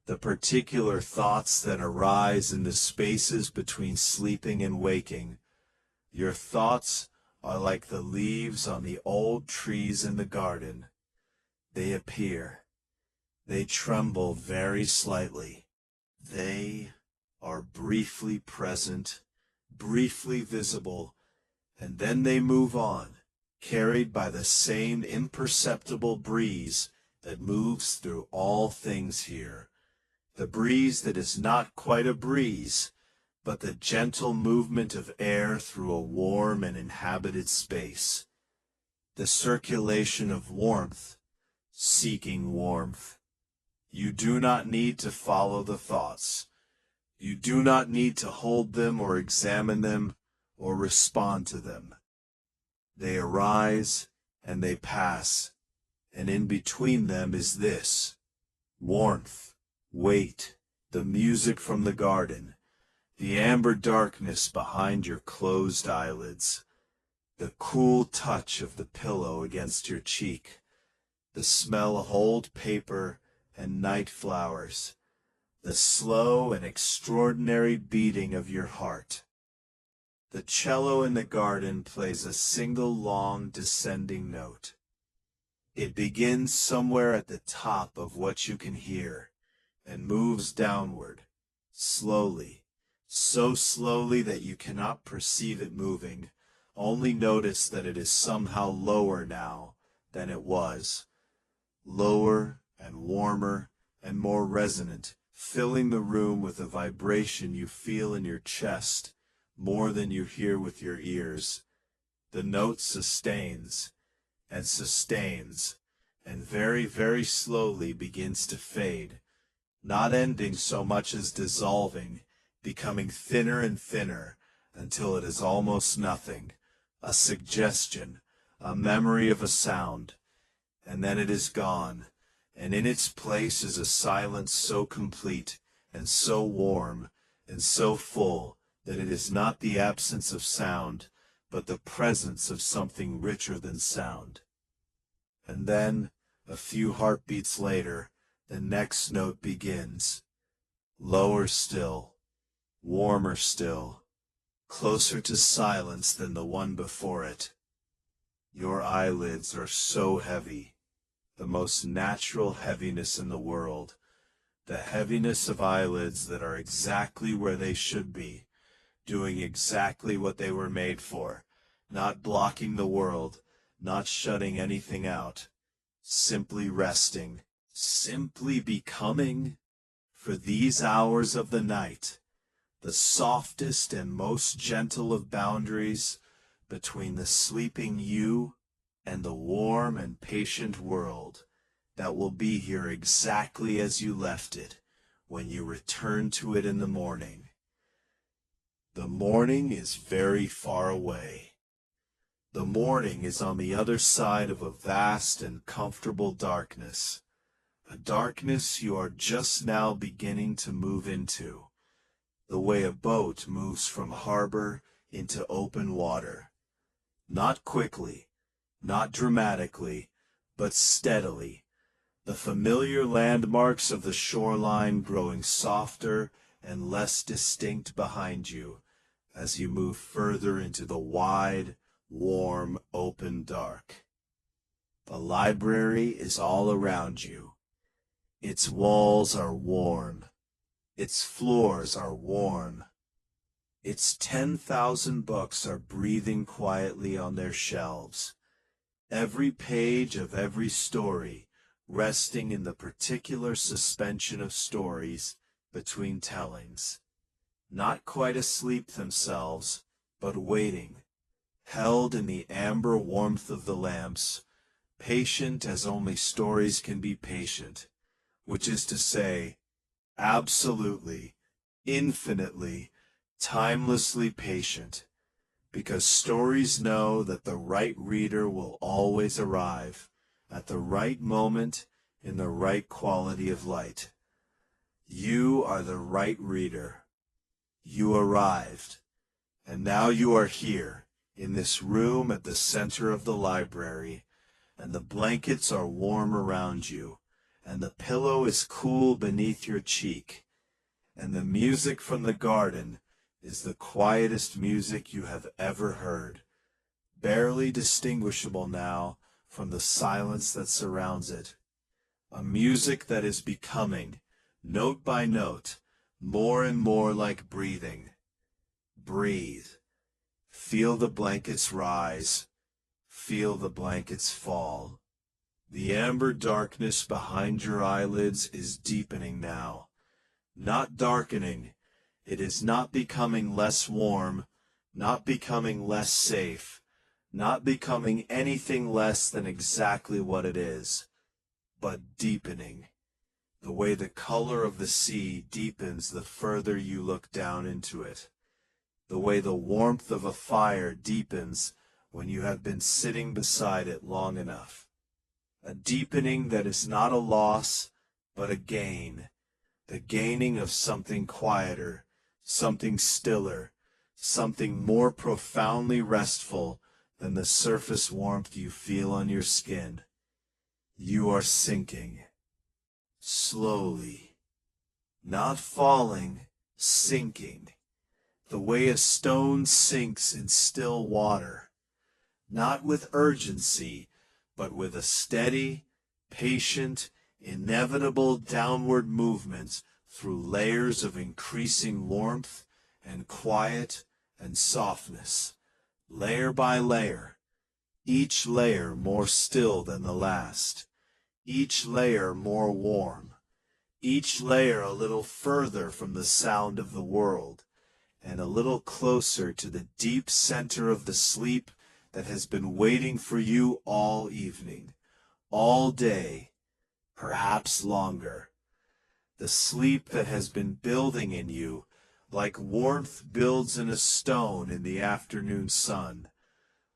the particular thoughts that arise in the spaces between sleeping and waking, your thoughts are like the leaves on the old trees in the garden. They appear. They tremble very slightly. They are briefly present, briefly visible, and then they move on, carried by the same imperceptible breeze that moves through all things here, the breeze that is not quite a breeze, but the gentle movement of air through a warm and inhabited space. the circulation of warmth, seeking warmth. You do not need to follow the thoughts. You do not need to hold them or examine them or respond to them. They arise and they pass, and in between them is this: warmth, weight, the music from the garden, the amber darkness behind your closed eyelids, the cool touch of the pillow against your cheek, the smell of old paper and night flowers, the slow and extraordinary beating of your heart. The cello in the garden plays a single long descending note. It begins somewhere at the top of what you can hear and moves downward, slowly, so slowly that you cannot perceive it moving, only notice that it is somehow lower now than it was, lower and warmer and more resonant, filling the room with a vibration you feel in your chest more than you hear with your ears. The note sustains and sustains, and very, very slowly begins to fade, not ending so much as dissolving, becoming thinner and thinner, until it is almost nothing, a suggestion, a memory of a sound, and then it is gone, and in its place is a silence so complete, and so warm, and so full, that it is not the absence of sound, but the presence of something richer than sound. And then, a few heartbeats later, the next note begins, lower still, warmer still, closer to silence than the one before it. Your eyelids are so heavy, the most natural heaviness in the world, the heaviness of eyelids that are exactly where they should be, doing exactly what they were made for, not blocking the world, not shutting anything out, simply resting, simply becoming, for these hours of the night, the softest and most gentle of boundaries between the sleeping you and the warm and patient world that will be here exactly as you left it when you return to it in the morning. The morning is very far away. The morning is on the other side of a vast and comfortable darkness, a darkness you are just now beginning to move into, the way a boat moves from harbor into open water. Not quickly, not dramatically, but steadily, the familiar landmarks of the shoreline growing softer and less distinct behind you as you move further into the wide, warm, open dark. The library is all around you. Its walls are warm. Its floors are warm. Its 10,000 books are breathing quietly on their shelves. Every page of every story resting in the particular suspension of stories between tellings. Not quite asleep themselves, but waiting, held in the amber warmth of the lamps, patient as only stories can be patient, which is to say, absolutely, infinitely, timelessly patient, because stories know that the right reader will always arrive, at the right moment, in the right quality of light. You are the right reader. You arrived, and now you are here, in this room at the center of the library, and the blankets are warm around you, and the pillow is cool beneath your cheek, and the music from the garden is the quietest music you have ever heard, barely distinguishable now from the silence that surrounds it, a music that is becoming, note by note, more and more like breathing. Breathe. Feel the blankets rise. Feel the blankets fall. The amber darkness behind your eyelids is deepening now, not darkening. It is not becoming less warm, not becoming less safe, not becoming anything less than exactly what it is, but deepening, the way the color of the sea deepens the further you look down into it, the way the warmth of a fire deepens when you have been sitting beside it long enough. A deepening that is not a loss, but a gain, the gaining of something quieter, something stiller, something more profoundly restful than the surface warmth you feel on your skin. You are sinking. Slowly. Not falling, sinking. The way a stone sinks in still water. Not with urgency, but with a steady, patient, inevitable downward movement through layers of increasing warmth and quiet and softness, layer by layer, each layer more still than the last, each layer more warm, each layer a little further from the sound of the world, and a little closer to the deep center of the sleep that has been waiting for you all evening, all day, perhaps longer. The sleep that has been building in you, like warmth builds in a stone in the afternoon sun,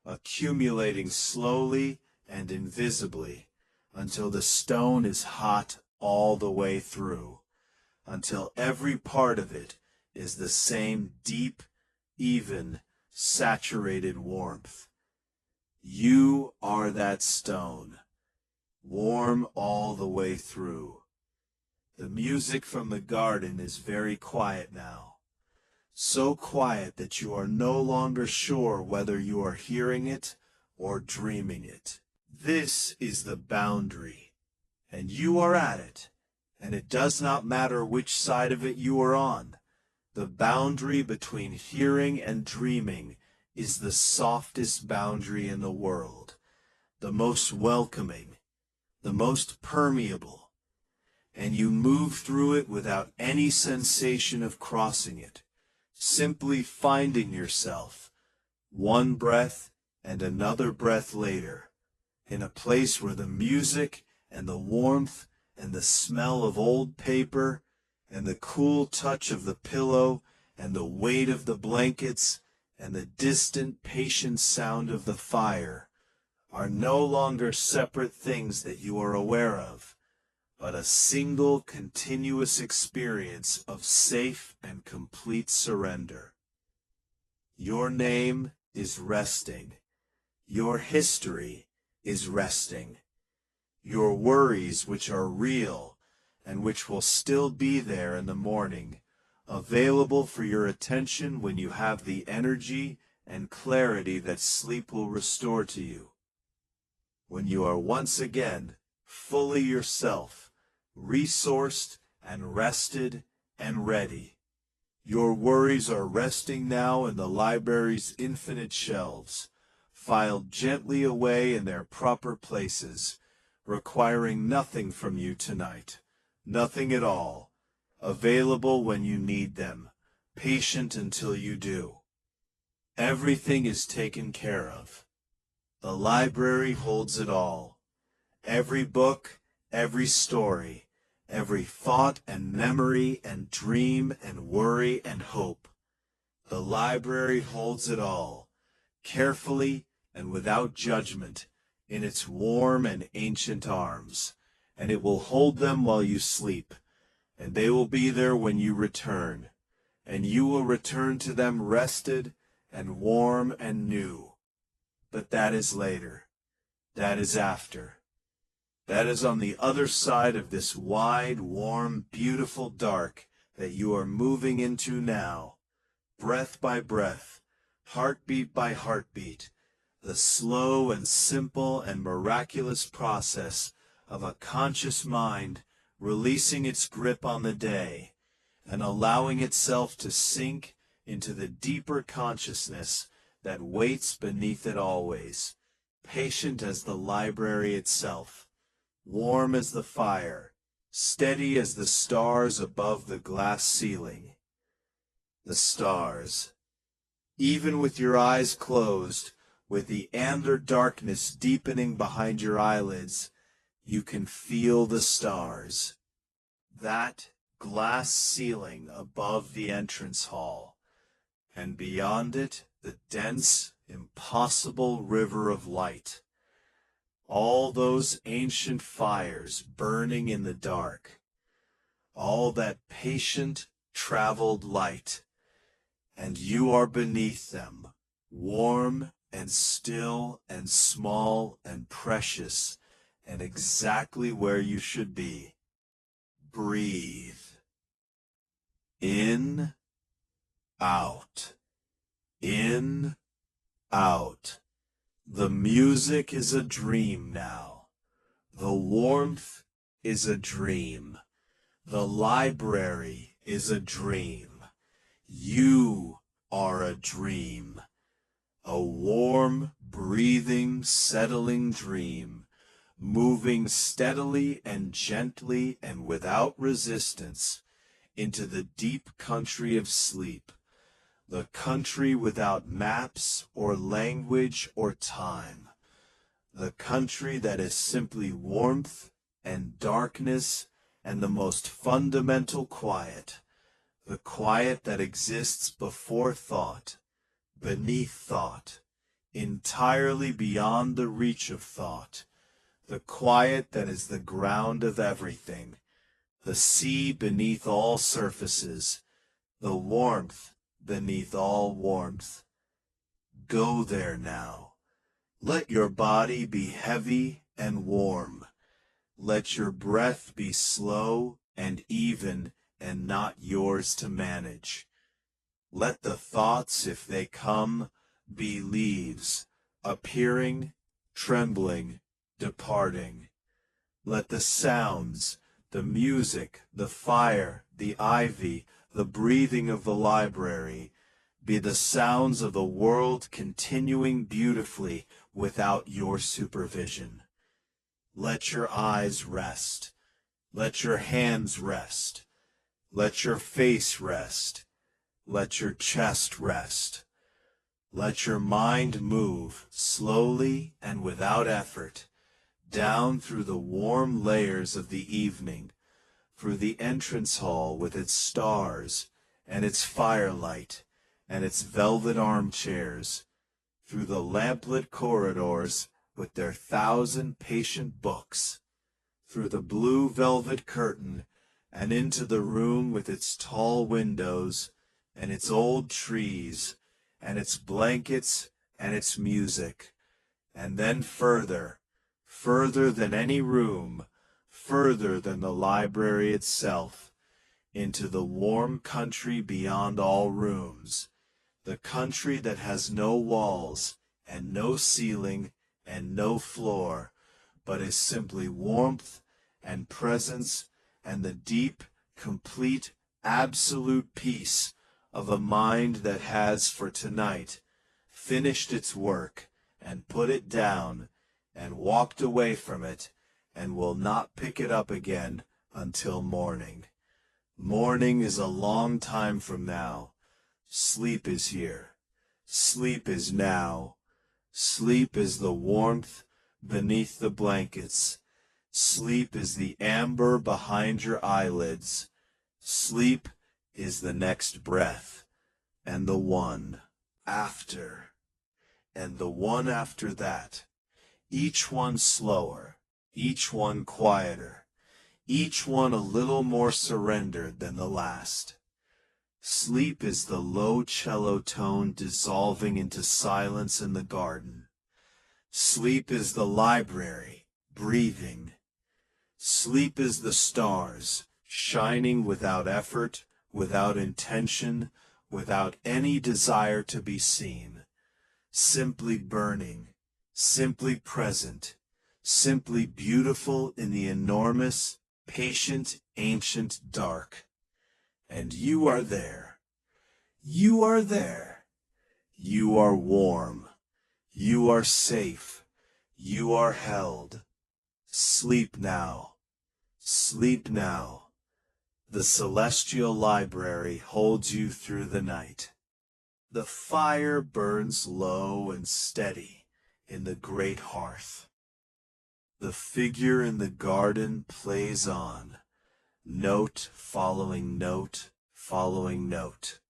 accumulating slowly and invisibly until the stone is hot all the way through, until every part of it is the same deep, even, saturated warmth. You are that stone, warm all the way through. The music from the garden is very quiet now, so quiet that you are no longer sure whether you are hearing it or dreaming it. This is the boundary, and you are at it, and it does not matter which side of it you are on. The boundary between hearing and dreaming is the softest boundary in the world, the most welcoming, the most permeable, and you move through it without any sensation of crossing it, simply finding yourself, one breath and another breath later, in a place where the music and the warmth and the smell of old paper and the cool touch of the pillow and the weight of the blankets and the distant patient sound of the fire are no longer separate things that you are aware of, but a single continuous experience of safe and complete surrender. Your name is resting. Your history is resting. Your worries, which are real and which will still be there in the morning, available for your attention when you have the energy and clarity that sleep will restore to you. When you are once again fully yourself, resourced and rested and ready. Your worries are resting now in the library's infinite shelves, filed gently away in their proper places, requiring nothing from you tonight, nothing at all, available when you need them, patient until you do. Everything is taken care of. The library holds it all. Every book, every story, every thought and memory and dream and worry and hope. The library holds it all, carefully and without judgment, in its warm and ancient arms, and it will hold them while you sleep, and they will be there when you return, and you will return to them rested and warm and new. But that is later. That is after. That is on the other side of this wide, warm, beautiful dark that you are moving into now, breath by breath, heartbeat by heartbeat, the slow and simple and miraculous process of a conscious mind releasing its grip on the day and allowing itself to sink into the deeper consciousness that waits beneath it always, patient as the library itself, warm as the fire, steady as the stars above the glass ceiling. The stars. Even with your eyes closed, With the amber darkness deepening behind your eyelids, you can feel the stars. That glass ceiling above the entrance hall, and beyond it, the dense, impossible river of light. All those ancient fires burning in the dark. All that patient, traveled light. And you are beneath them, warm and still and small and precious, and exactly where you should be. Breathe. In, out. In, out. The music is a dream now. The warmth is a dream. The library is a dream. You are a dream. A warm, breathing, settling dream, moving steadily and gently and without resistance into the deep country of sleep, the country without maps or language or time, the country that is simply warmth and darkness and the most fundamental quiet, the quiet that exists before thought, beneath thought, entirely beyond the reach of thought, the quiet that is the ground of everything, the sea beneath all surfaces, the warmth beneath all warmth. Go there now. Let your body be heavy and warm. Let your breath be slow and even and not yours to manage. Let the thoughts, if they come, be leaves, appearing, trembling, departing. Let the sounds, the music, the fire, the ivy, the breathing of the library, be the sounds of the world continuing beautifully without your supervision. Let your eyes rest. Let your hands rest. Let your face rest. Let your chest rest. Let your mind move slowly and without effort down through the warm layers of the evening, through the entrance hall with its stars and its firelight and its velvet armchairs, through the lamplit corridors with their 1,000 patient books, through the blue velvet curtain and into the room with its tall windows and its old trees and its blankets and its music, and then further, further than any room, further than the library itself, into the warm country beyond all rooms, the country that has no walls and no ceiling and no floor, but is simply warmth and presence and the deep, complete, absolute peace of a mind that has for tonight finished its work and put it down and walked away from it and will not pick it up again until morning. Morning is a long time from now. Sleep is here. Sleep is now. Sleep is the warmth beneath the blankets. Sleep is the amber behind your eyelids. Sleep is the next breath, and the one after, and the one after that, each one slower, each one quieter, each one a little more surrendered than the last. Sleep is the low cello tone dissolving into silence in the garden. Sleep is the library, breathing. Sleep is the stars, shining without effort, without intention, without any desire to be seen, simply burning, simply present, simply beautiful in the enormous, patient, ancient dark. And you are there. You are there. You are warm. You are safe. You are held. Sleep now. Sleep now. The celestial library holds you through the night. The fire burns low and steady, in the great hearth. The figure in the garden plays on, note following note following note,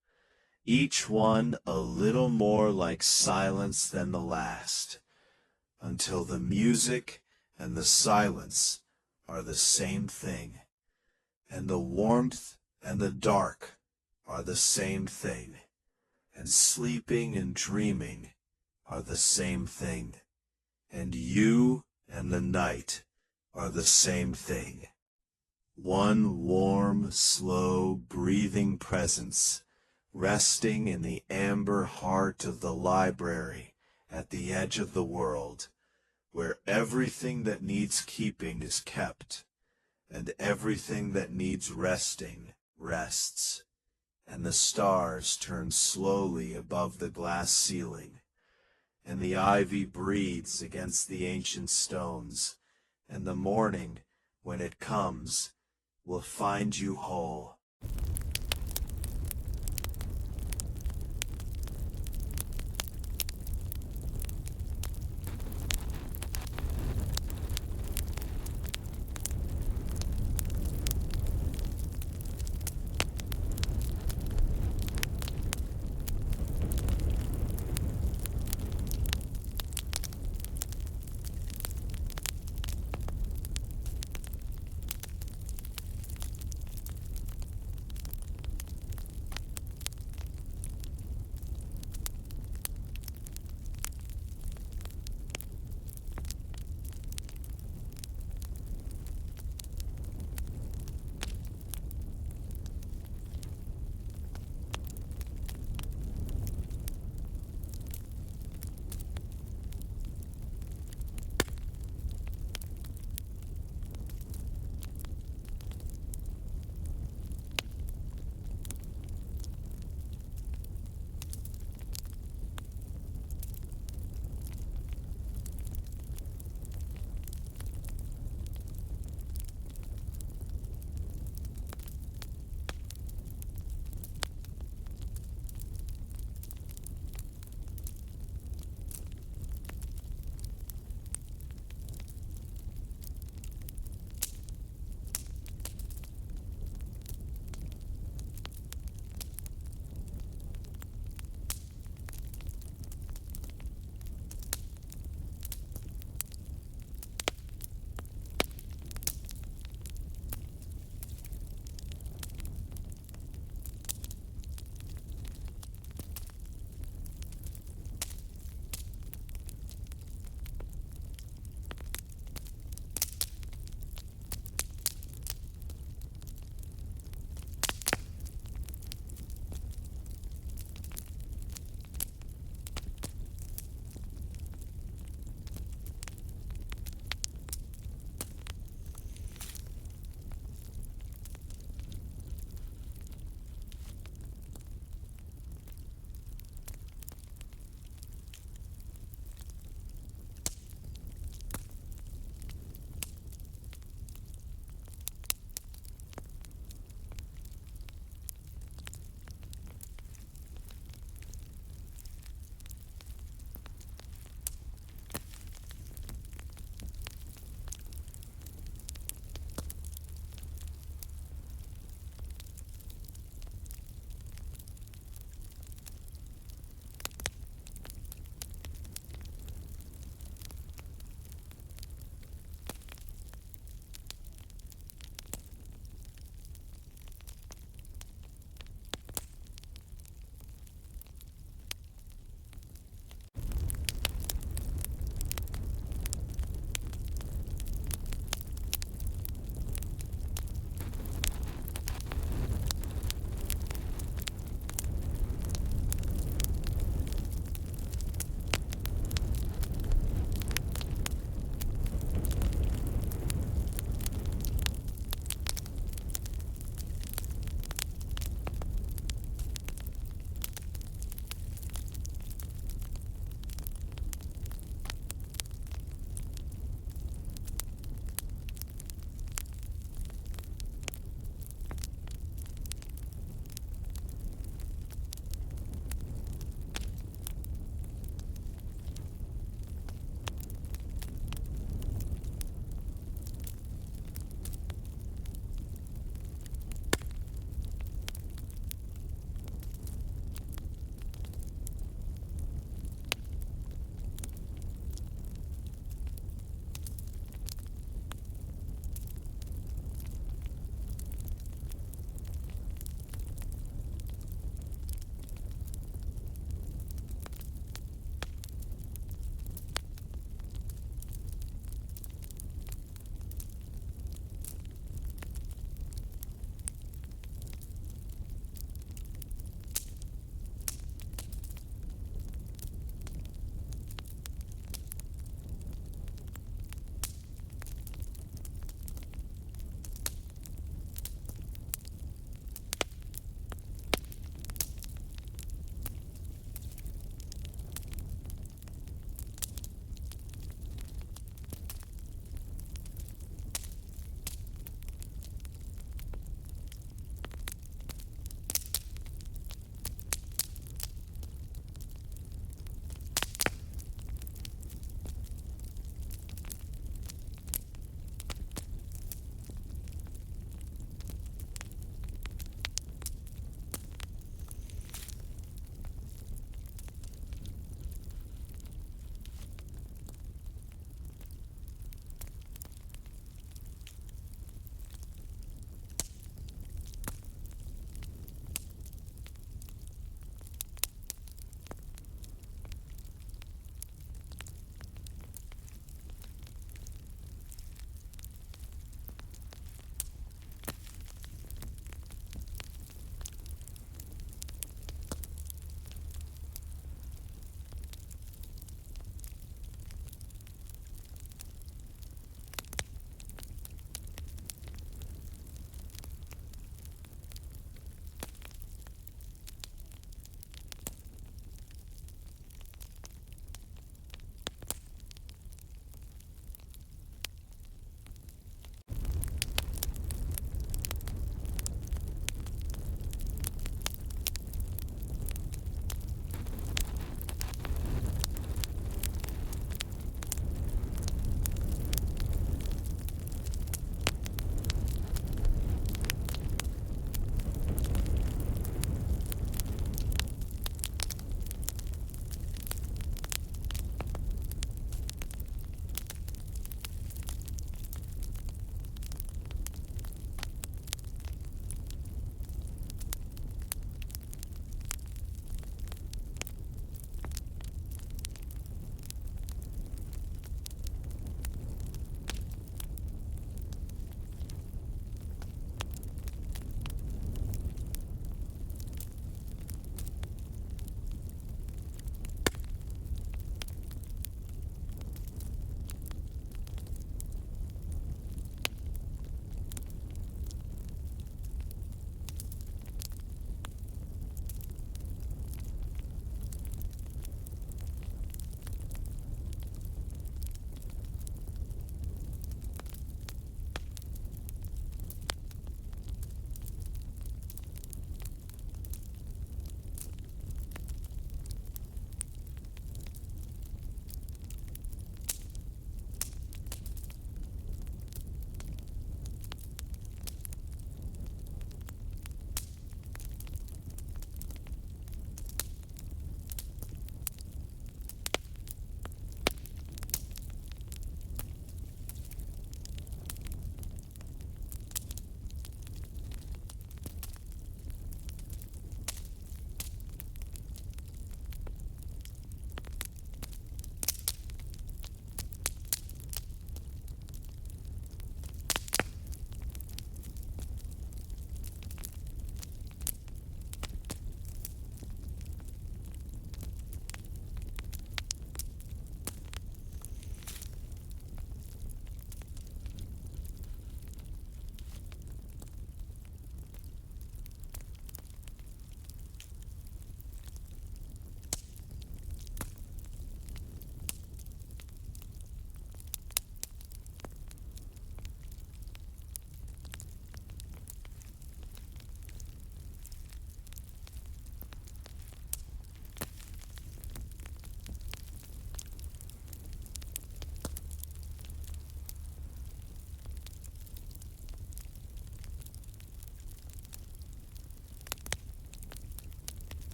each one a little more like silence than the last, until the music and the silence are the same thing, and the warmth and the dark are the same thing, and sleeping and dreaming are the same thing, and you and the night are the same thing. One warm, slow, breathing presence, resting in the amber heart of the library at the edge of the world, where everything that needs keeping is kept, and everything that needs resting rests, and the stars turn slowly above the glass ceiling, and the ivy breathes against the ancient stones, and the morning, when it comes, will find you whole.